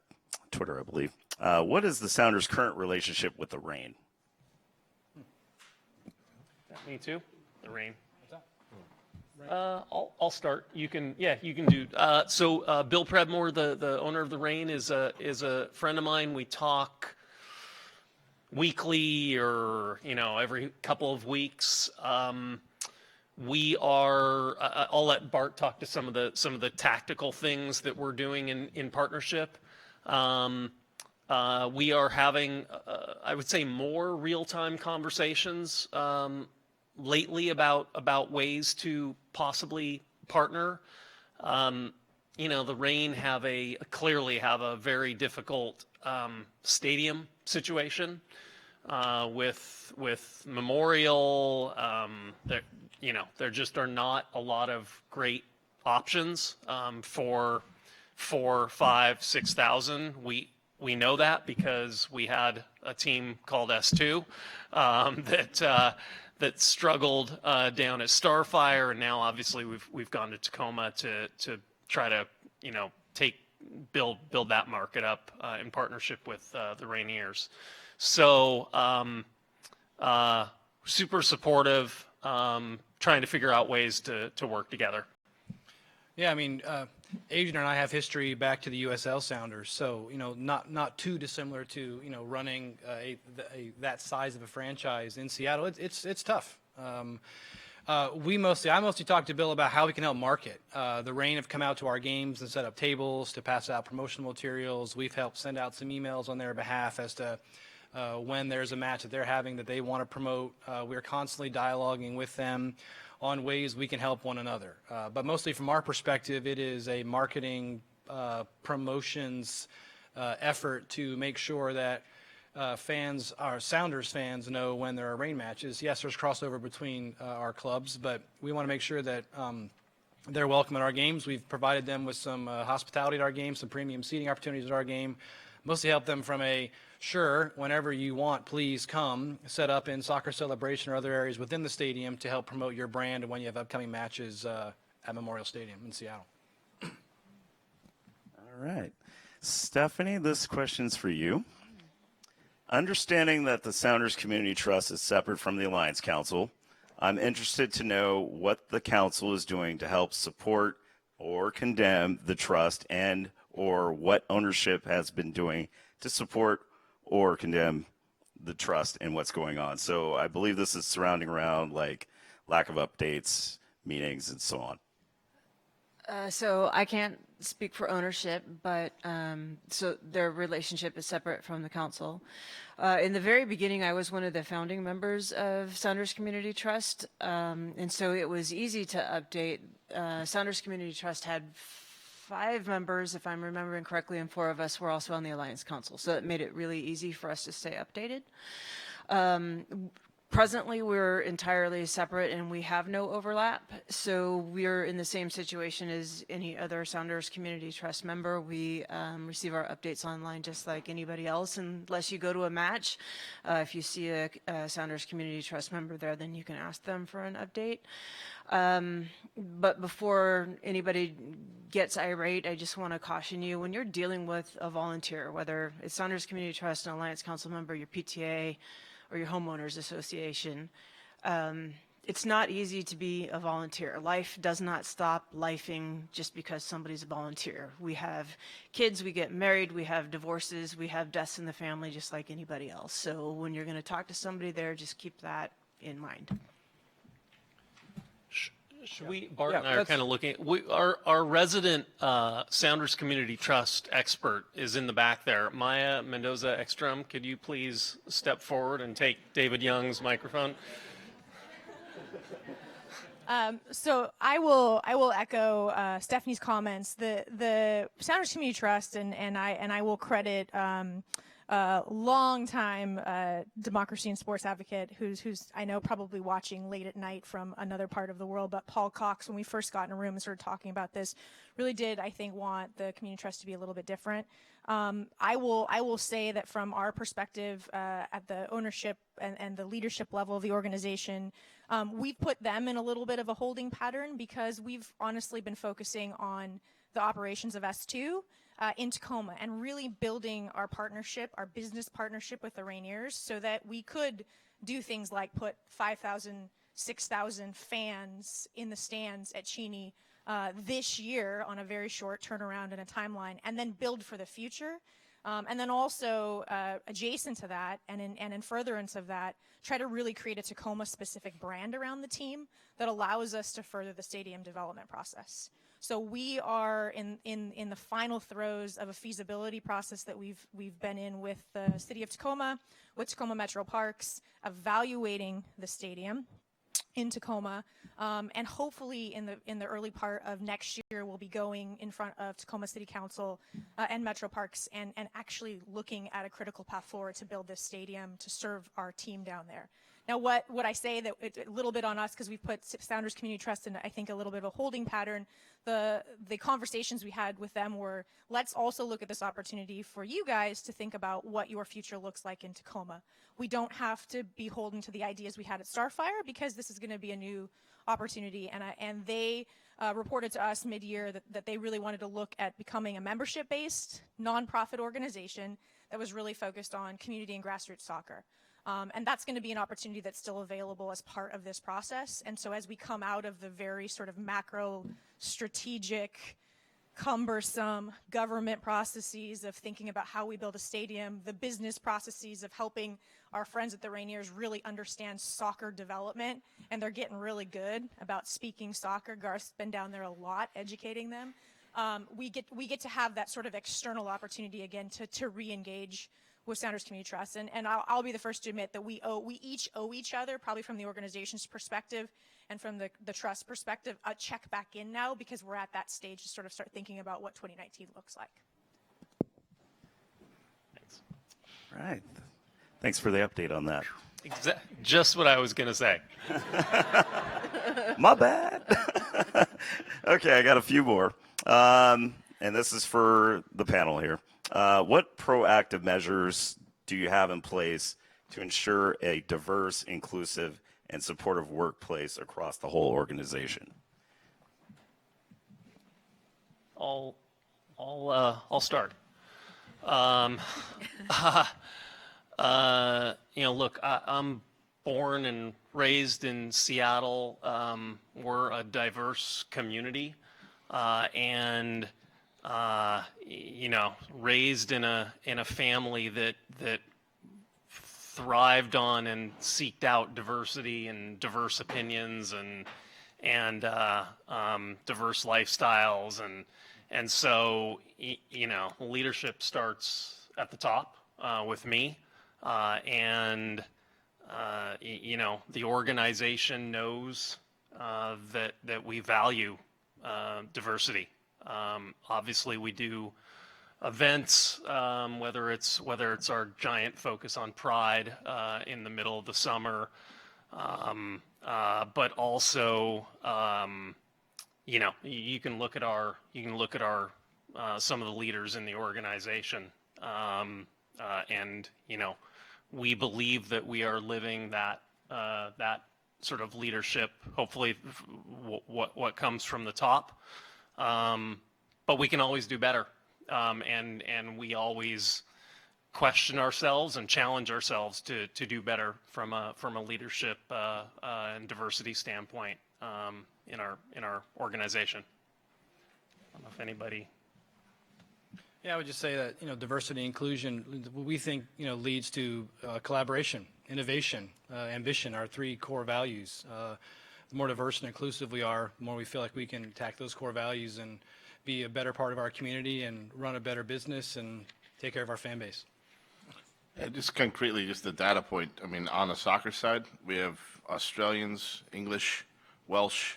Twitter, I believe. What is the Sounders' current relationship with the Reign? Me too. The Reign. I'll start. You can do. So Bill Predmore, the owner of the Reign, is a friend of mine. We talk weekly or every couple of weeks. We are. I'll let Bart talk to some of the tactical things that we're doing in partnership. We are having, I would say, more real-time conversations lately about ways to possibly partner. The Reign clearly have a very difficult stadium situation with Memorial. There just are not a lot of great options for 4, 5, 6,000. We know that because we had a team called S2 that struggled down at Starfire, and now obviously we've gone to Tacoma to try to build that market up in partnership with the Rainiers. So super supportive, trying to figure out ways to work together. Yeah, I mean, Adrian and I have history back to the USL Sounders, so not too dissimilar to running that size of a franchise in Seattle. It's tough. I mostly talked to Bill about how we can help market. The Reign have come out to our games and set up tables to pass out promotional materials. We've helped send out some emails on their behalf as to when there's a match that they're having that they want to promote. We're constantly dialoguing with them on ways we can help one another. But mostly from our perspective, it is a marketing promotions effort to make sure that our Sounders fans know when there are Reign matches. Yes, there's crossover between our clubs, but we want to make sure that they're welcome at our games. We've provided them with some hospitality at our game, some premium seating opportunities at our game. Mostly help them from sure, whenever you want, please come, set up in Soccer Celebration or other areas within the stadium to help promote your brand and when you have upcoming matches at Memorial Stadium in Seattle. All right. Stephanie, this question's for you. Understanding that the Sounders Community Trust is separate from the Alliance Council, I'm interested to know what the council is doing to help support or condemn the trust or what ownership has been doing to support or condemn the trust and what's going on. So I believe this is surrounding around like lack of updates, meetings, and so on. So I can't speak for ownership, but so their relationship is separate from the council. In the very beginning, I was one of the founding members of Sounders Community Trust, and so it was easy to update. Sounders Community Trust had 5 members, if I'm remembering correctly, and 4 of us were also on the Alliance Council, so it made it really easy for us to stay updated. Presently, we're entirely separate and we have no overlap. So we're in the same situation as any other Sounders Community Trust member. We receive our updates online just like anybody else, unless you go to a match. If you see a Sounders Community Trust member there, then you can ask them for an update. But before anybody gets irate, I just want to caution you, when you're dealing with a volunteer, whether it's Sounders Community Trust, an Alliance Council member, your PTA, or your homeowners association, it's not easy to be a volunteer. Life does not stop lifing just because somebody's a volunteer. We have kids, we get married, we have divorces, we have deaths in the family just like anybody else. So when you're going to talk to somebody there, just keep that in mind. Should we, Bart and I are kind of looking, our resident Sounders Community Trust expert is in the back there. Maya Mendoza Ekstrom, could you please step forward and take David Young's microphone? So I will echo Stephanie's comments. The Sounders Community Trust and I will credit long-time democracy and sports advocate who's I know probably watching late at night from another part of the world, but Paul Cox, when we first got in a room and started talking about this, really did, I think, want the community trust to be a little bit different. I will say that from our perspective at the ownership and the leadership level of the organization, we've put them in a little bit of a holding pattern because we've honestly been focusing on the operations of S2 in Tacoma and really building our partnership, our business partnership with the Rainiers so that we could do things like put 5,000, 6,000 fans in the stands at Cheney this year on a very short turnaround and a timeline, and then build for the future. And then also adjacent to that and in furtherance of that, try to really create a Tacoma-specific brand around the team that allows us to further the stadium development process. So we are in the final throes of a feasibility process that we've been in with the City of Tacoma, with Tacoma Metro Parks, evaluating the stadium in Tacoma, and hopefully in the early part of next year, we'll be going in front of Tacoma City Council and Metro Parks and actually looking at a critical path forward to build this stadium to serve our team down there. Now, what I say that it's a little bit on us because we've put Sounders Community Trust in, I think, a little bit of a holding pattern. The conversations we had with them were, let's also look at this opportunity for you guys to think about what your future looks like in Tacoma. We don't have to be holding to the ideas we had at Starfire because this is going to be a new opportunity. And they reported to us mid-year that they really wanted to look at becoming a membership-based, nonprofit organization that was really focused on community and grassroots soccer. And that's going to be an opportunity that's still available as part of this process. And so as we come out of the very sort of macro, strategic, cumbersome government processes of thinking about how we build a stadium, the business processes of helping our friends at the Rainiers really understand soccer development, and they're getting really good about speaking soccer. Garth's been down there a lot educating them. We get to have that sort of external opportunity again to re-engage with Sounders Community Trust, and I'll be the first to admit that we each owe each other, probably from the organization's perspective and from the trust perspective, a check back in now because we're at that stage to sort of start thinking about what 2019 looks like. Thanks. Right. Thanks for the update on that. Just what I was going to say. My bad. Okay, I got a few more. And this is for the panel here. What proactive measures do you have in place to ensure a diverse, inclusive, and supportive workplace across the whole organization? I'll start. Look, I'm born and raised in Seattle. We're a diverse community, and raised in a family that thrived on and seeked out diversity and diverse opinions and diverse lifestyles, and so leadership starts at the top with me, and the organization knows that we value diversity. Obviously, we do events, whether it's our giant focus on Pride in the middle of the summer, but also you can look at our some of the leaders in the organization, and we believe that we are living that sort of leadership. Hopefully, what comes from the top. But we can always do better, and we always question ourselves and challenge ourselves to do better from a leadership and diversity standpoint in our organization. I don't know if anybody. Yeah, I would just say that diversity and inclusion, we think leads to collaboration, innovation, ambition, our three core values. The more diverse and inclusive we are, the more we feel like we can attack those core values and be a better part of our community and run a better business and take care of our fan base. Just concretely, just the data point. I mean, on the soccer side, we have Australians, English, Welsh,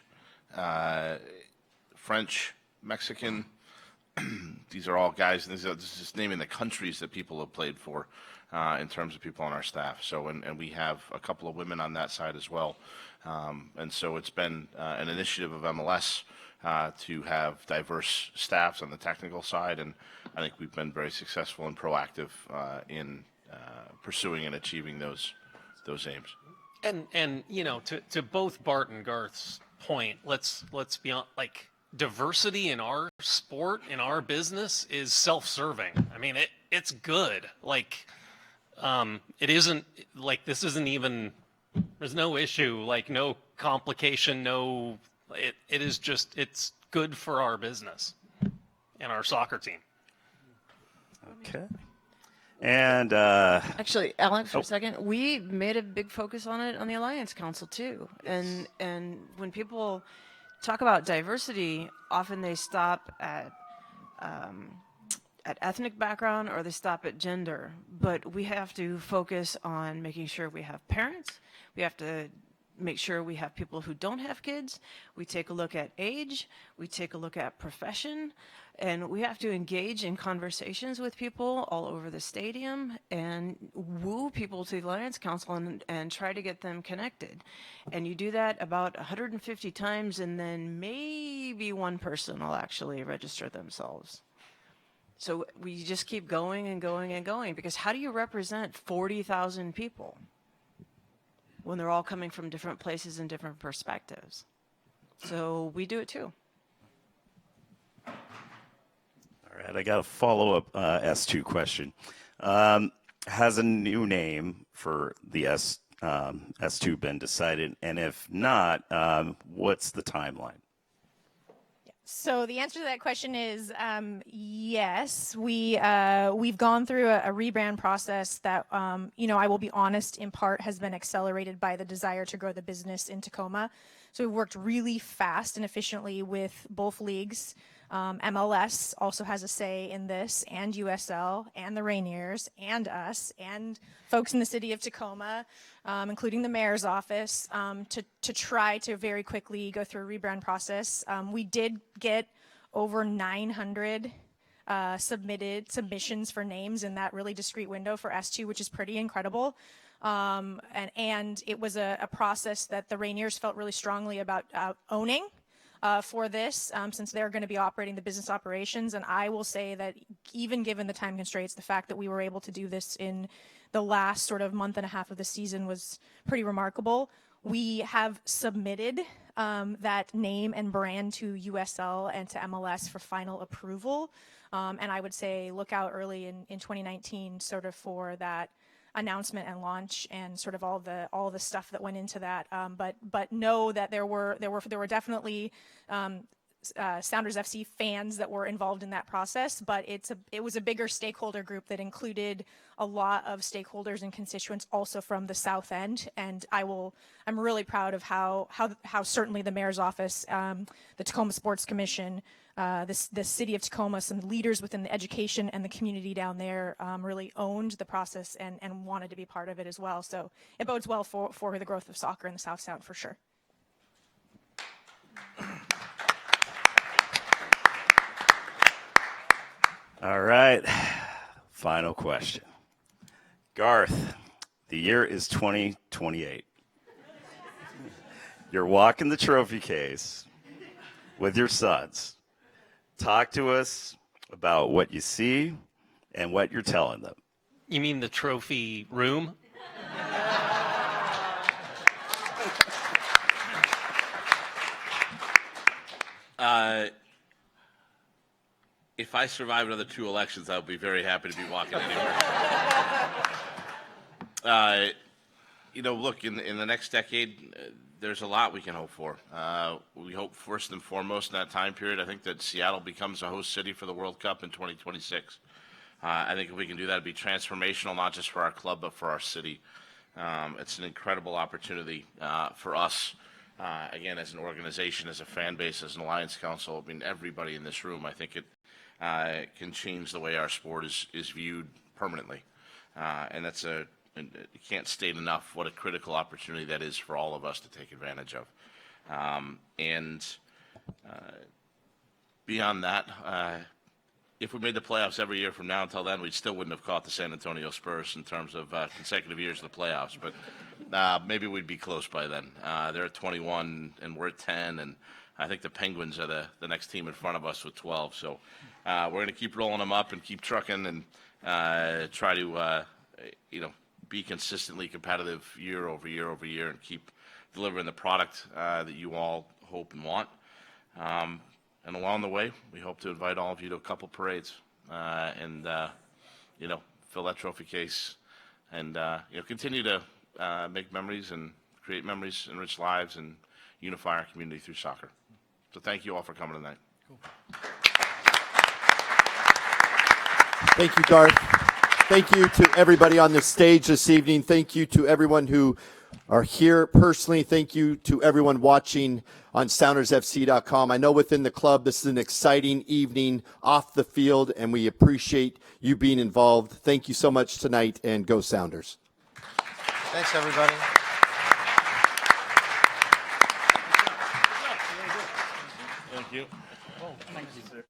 French, Mexican. These are all guys. This is just naming the countries that people have played for in terms of people on our staff. So, and we have a couple of women on that side as well. And so it's been an initiative of MLS to have diverse staffs on the technical side, and I think we've been very successful and proactive in pursuing and achieving those aims. And to both Bart and Garth's point, let's be on, like, diversity in our sport, in our business, is self-serving. I mean, it's good. Like, it isn't like, this isn't even, there's no issue, like no complication, it is just, it's good for our business and our soccer team. Okay. And Actually, Alex, for a second, we made a big focus on it on the Alliance Council too. And when people talk about diversity, often they stop at ethnic background or they stop at gender. But we have to focus on making sure we have parents. We have to make sure we have people who don't have kids. We take a look at age. We take a look at profession. And we have to engage in conversations with people all over the stadium and woo people to the Alliance Council and try to get them connected. And you do that about 150 times, and then maybe one person will actually register themselves. So we just keep going and going and going, because how do you represent 40,000 people when they're all coming from different places and different perspectives? So we do it too. all right, I got a follow-up S2 question. Has a new name for the S2 been decided? And if not, what's the timeline? So the answer to that question is yes. We've gone through a rebrand process that, I will be honest, in part has been accelerated by the desire to grow the business in Tacoma. So we've worked really fast and efficiently with both leagues. MLS also has a say in this, and USL, and the Rainiers, and us, and folks in the city of Tacoma, including the mayor's office, to try to very quickly go through a rebrand process. We did get over 900 submissions for names in that really discrete window for S2, which is pretty incredible. And it was a process that the Rainiers felt really strongly about owning. For this, since they're going to be operating the business operations. And I will say that even given the time constraints, the fact that we were able to do this in the last sort of month and a half of the season was pretty remarkable. We have submitted that name and brand to USL and to MLS for final approval. And I would say look out early in 2019 sort of for that announcement and launch and sort of all the stuff that went into that. But know that there were definitely Sounders FC fans that were involved in that process, but it was a bigger stakeholder group that included a lot of stakeholders and constituents also from the South End. And I'm really proud of how certainly the mayor's office, the Tacoma Sports Commission, the city of Tacoma, some leaders within the education and the community down there really owned the process and wanted to be part of it as well. So it bodes well for the growth of soccer in the South Sound for sure. All right, final question. Garth, the year is 2028. You're walking the trophy case with your sons. Talk to us about what you see and what you're telling them. You mean the trophy room? If I survive another 2 elections, I'll be very happy to be walking anywhere. Look, in the next decade, there's a lot we can hope for. We hope first and foremost in that time period, I think that Seattle becomes a host city for the World Cup in 2026. I think if we can do that, it'd be transformational, not just for our club, but for our city. It's an incredible opportunity for us, again, as an organization, as a fan base, as an Alliance Council. I mean, everybody in this room, I think it can change the way our sport is viewed permanently. And that's you can't state enough what a critical opportunity that is for all of us to take advantage of. Beyond that, if we made the playoffs every year from now until then, we still wouldn't have caught the San Antonio Spurs in terms of consecutive years of the playoffs. But maybe we'd be close by then. They're at 21 and we're at 10, and I think the Penguins are the next team in front of us with 12. So we're going to keep rolling them up and keep trucking and try to, be consistently competitive year over year over year and keep delivering the product that you all hope and want. And along the way, we hope to invite all of you to a couple parades and fill that trophy case and continue to make memories and create memories, enrich lives, and unify our community through soccer. So thank you all for coming tonight. Thank you, Garth. Thank you to everybody on the stage this evening. Thank you to everyone who are here personally. Thank you to everyone watching on SoundersFC.com. I know within the club, this is an exciting evening off the field, and we appreciate you being involved. Thank you so much tonight, and go Sounders. Thanks, everybody. Thank you. Thank you, sir.